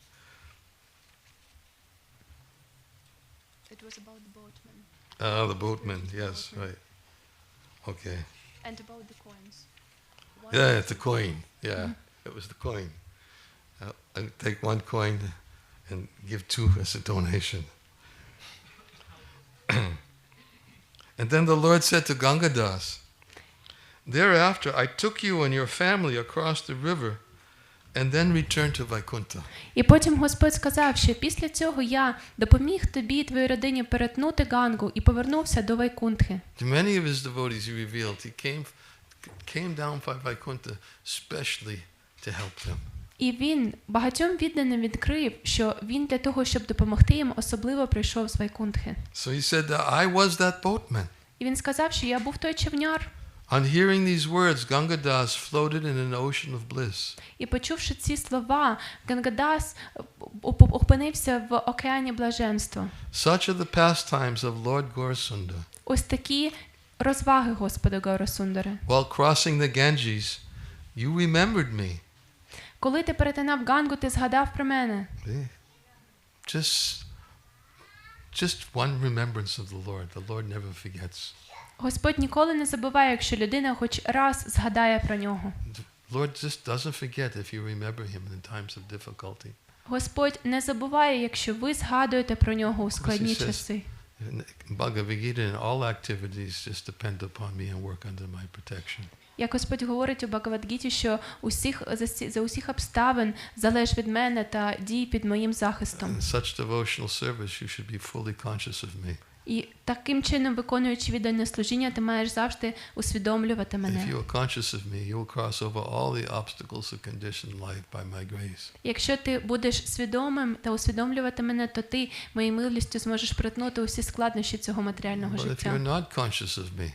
It was about the boatman. The boatman, yes, right. Okay. And about the coins. Yeah, it's a coin. Yeah, it was the coin. I take one coin and give two as a donation. And then the Lord said to Gangadas, "Thereafter I took you and your family across the river and then returned to Vaikuntha." І потім Господь сказав, що після цього я допоміг тобі і твоїй родині перетнути Гангу і повернувся до Вайкунтхи. To many of his devotees he revealed he came down by Vaikuntha specially to help them. І він багатьом відданим відкрив, що він для того, щоб допомогти їм, особливо прийшов з Вайкунтхи. So he said that I was that boatman. І він сказав, що я був той човняр. On hearing these words, Gangadas floated in an ocean of bliss. І почувши ці слова, Гангадас опинився в океані блаженства. Such are the pastimes of Lord Gaurasundara. Ось такі розваги Господа Гаурасундари. While crossing the Ganges, you remembered me. Коли ти перетинав Гангу, ти згадав про мене. See? Just one remembrance of the Lord. The Lord never forgets. Господь ніколи не забуває, якщо людина хоч раз згадає про нього. The Lord just doesn't forget if you remember Him in times of difficulty. Господь не забуває, якщо ви згадуєте про нього у складні часи. In Bhagavad Gita, in all activities just depend upon me and work under my protection. Як Господь говорить у Бхагавад-гіті, що за усіх обставин залежить від мене та дій під моїм захистом. In such devotional service, you should be fully conscious of me. І таким чином, виконуючи віддане служіння, ти маєш завжди усвідомлювати If мене. you are conscious of me, you will cross over all the obstacles of conditioned life by my grace. Якщо ти будеш свідомим та усвідомлювати мене, то ти моєю милістю зможеш перетнути усі складнощі цього матеріального But if життя. you're not conscious of me,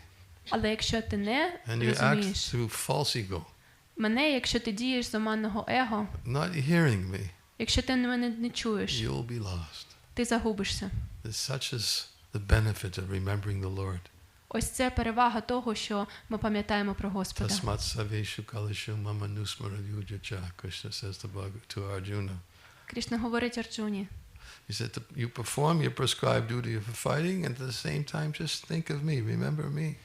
Але якщо ти не and you act розумієш through false ego, мене, якщо ти дієш з оманного его, not hearing me, якщо ти мене не чуєш, you will be lost. ти загубишся. Such is the benefit of remembering the Lord. Ось це перевага того, що ми пам'ятаємо про Господа. Tasmat saveshu kalashu mama nusmaradyujacha, Krishna says to Arjuna. Крішна говорить Арджуні. He said, you perform your prescribed duty of fighting, and at the same time just think of me, remember me.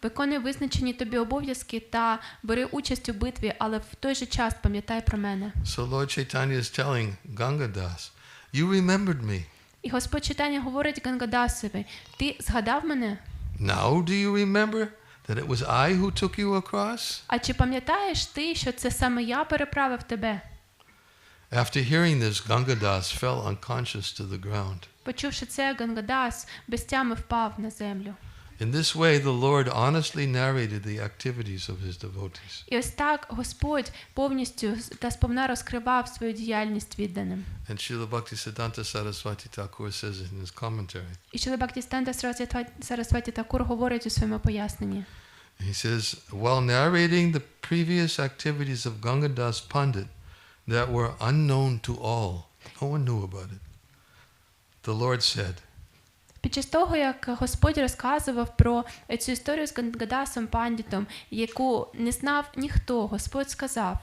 Виконуй визначені тобі обов'язки та бери участь у битві, але в той же час пам'ятай про мене. So Lord Chaitanya is telling Gangadas, you remembered me. І Господь Чайтаня говорить Гангадасові, ти згадав мене? Now do you remember that it was I who took you across? А чи пам'ятаєш ти, що це саме я переправив тебе? After hearing this, Gangadas fell unconscious to the ground. Почувши це, Гангадас без тями впав на землю. In this way, the Lord honestly narrated the activities of his devotees. І ось так Господь повністю та сповна розкривав свою діяльність відданим. And Srila Bhактіведанта Saraswati Thakur says in his commentary, І Шрила Бхактіведанта Сарасваті Такур говорить у своєму поясненні. he says, while narrating the previous activities of Gangadas Pandit that were unknown to all, no one knew about it, the Lord said, Під час того, як Господь розказував про цю історію з Гангадасом Пандітом, яку не знав ніхто, Господь сказав,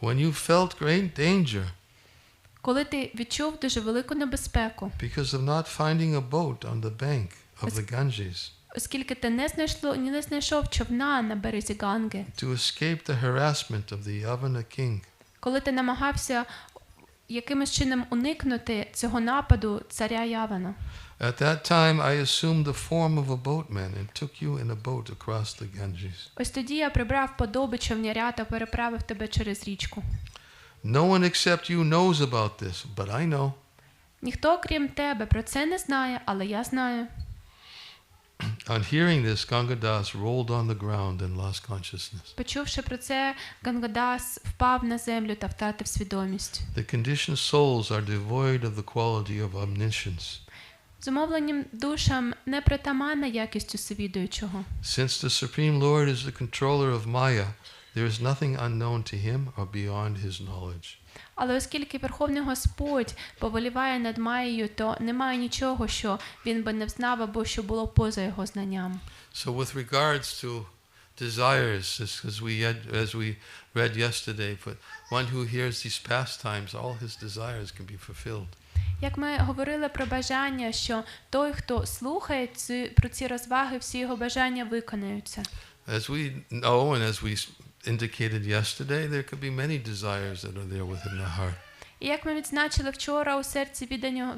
when you felt great danger коли ти відчув дуже велику небезпеку, because of not finding a boat on the bank of the Ganges, оскільки ти не знайшов човна на березі Ганги, to escape the harassment of the Yavana king, коли ти намагався якимось чином уникнути цього нападу царя Явана. at that time I assumed the form of a boatman and took you in a boat across the Ganges. Ось тоді я прибрав подоби човняря та переправив тебе через річку. No one except you knows about this, but I know. Ніхто, крім тебе, про це не знає, але я знаю. On hearing this, Gangadas rolled on the ground and lost consciousness. Почувши про це, Гангадас впав на землю та втратив свідомість. The conditioned souls are devoid of the quality of omniscience. Зумовленим душам не притаманна якість усвідуючого. Since the Supreme Lord is the controller of Maya, there is nothing unknown to him or beyond his knowledge. Але оскільки Верховний Господь повеліває над Майєю, то немає нічого, що він би не знав або що було поза його знанням. So with regards to desires, as we read yesterday, but one who hears these pastimes, all his desires can be fulfilled. Як ми говорили про бажання, що той, хто слухає про ці розваги, всі його бажання виконаються. As we know and as we indicated yesterday, there could be many desires that are there within the heart. І як ми відзначили вчора, у серці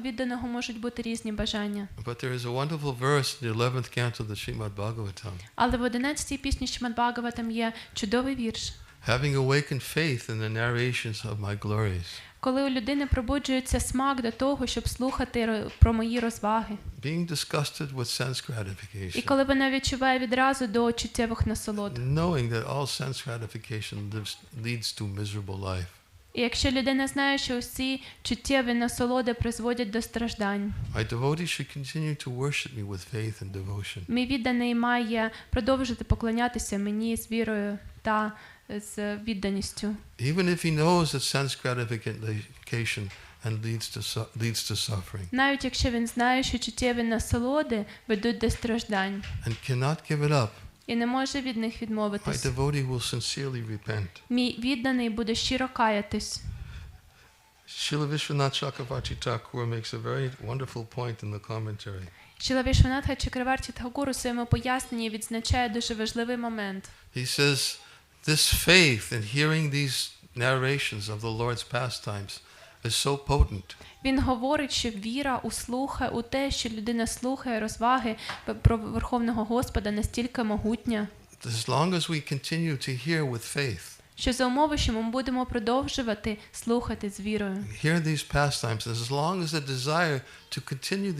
відданого можуть бути різні бажання. But there is a wonderful verse in the 11th canto of the Srimad Bhagavatam. Але в 11-й пісні Шримад Бхагаватам є чудовий вірш. Having awakened faith in the narrations of my glories. Коли у людини пробуджується смак до того, щоб слухати про мої розваги. Being disgusted with sense gratification. І коли вона відчуває відразу до чуттєвих насолод. Knowing that all sense gratification leads to miserable life. І якщо людина знає, що усі чуттєві насолоди призводять до страждань. My devotee should continue to worship me with faith and devotion. Мій відданий має продовжити поклонятися мені з вірою та з відданістю. Even if he knows that sense gratification and leads to suffering. Навіть якщо він знає, що чуттєві насолоди ведуть до страждань. And cannot give it up. і не може від них My відмовитись. devotee will sincerely repent. Мій відданий буде щиро каятись. Srila Vishwanath Chakravarti Thakur makes a very wonderful point in the commentary. Шрила Вішванатха Чакраварті Тхакур у своєму поясненні відзначає дуже важливий момент. He says, this faith in hearing these narrations of the Lord's pastimes is so potent. Він говорить, що віра у те, що людина слухає розваги про Верховного Господа, настільки могутня, As long as we continue to hear with faith, що за умови, що ми будемо продовжувати слухати з вірою. hear these pastimes, as long as the desire to continue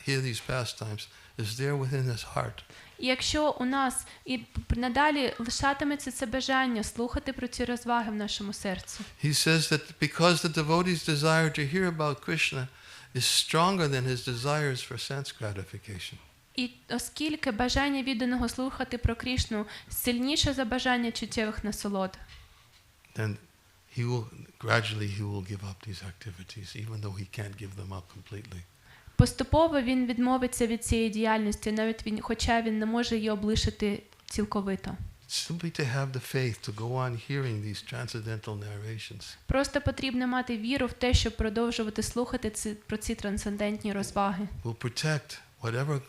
hear these pastimes is there within his heart, І якщо у нас і надалі лишатиметься це бажання слухати про ці розваги в нашому серці. he says that because the devotee's desire to hear about Krishna is stronger than his desires for sense gratification. І оскільки бажання відданого слухати про Крішну сильніше за бажання чуттєвих насолод, Then he will give up these activities, even though he can't give them up completely. поступово він відмовиться від цієї діяльності, навіть хоча він не може її облишити цілковито. Simply to have the faith to go on hearing these transcendental narrations Просто потрібно мати віру в те, щоб продовжувати слухати про ці трансцендентні розваги. will protect whatever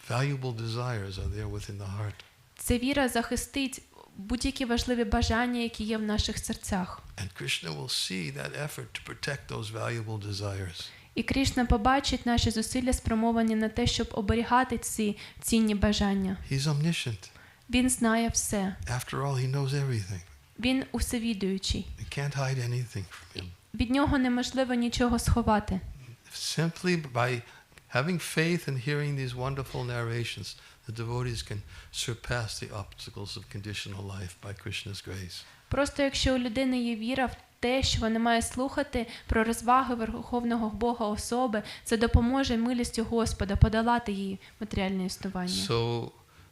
valuable desires are there within the heart. Ця віра захистить будь-які важливі бажання, які є в наших серцях. And Krishna will see that effort to protect those valuable desires. І Крішна побачить наші зусилля, спрямовані на те, щоб оберігати ці цінні бажання. He's omniscient. Він знає все. After all, he knows everything. Він усевідуючий. You can't hide anything from him. Від нього неможливо нічого сховати. Simply by having faith and hearing these wonderful narrations, the devotees can surpass the obstacles of conditional life by Krishna's grace. Просто якщо у людини є віра в те, що вона має слухати про розваги Верховного Бога особи, це допоможе милістю Господа подолати її матеріальне існування. So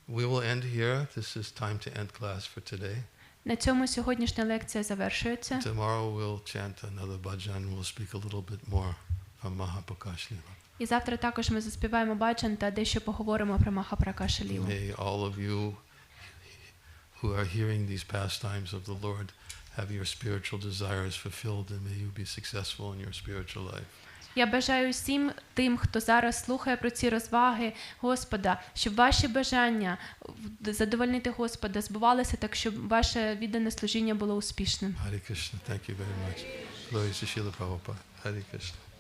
we will end here. This is time to end class for today. На цьому сьогоднішня лекція завершується. Tomorrow we'll chant another bhajan. We'll speak a little bit more from Mahaprakasha Lila. І завтра також ми заспіваємо баджан та дещо поговоримо про Махапракаша Лілу. May all of you who are hearing these pastimes of the Lord have your spiritual desires fulfilled, and may you be successful in your spiritual life. Я бажаю всім тим, хто зараз слухає про ці розваги Господа, щоб ваші бажання задовольнити Господа збувалися так, щоб ваше віддане служіння було успішним. Hare Krishna. Thank you very much. Glory to Srila Prabhupada. Hare Krishna.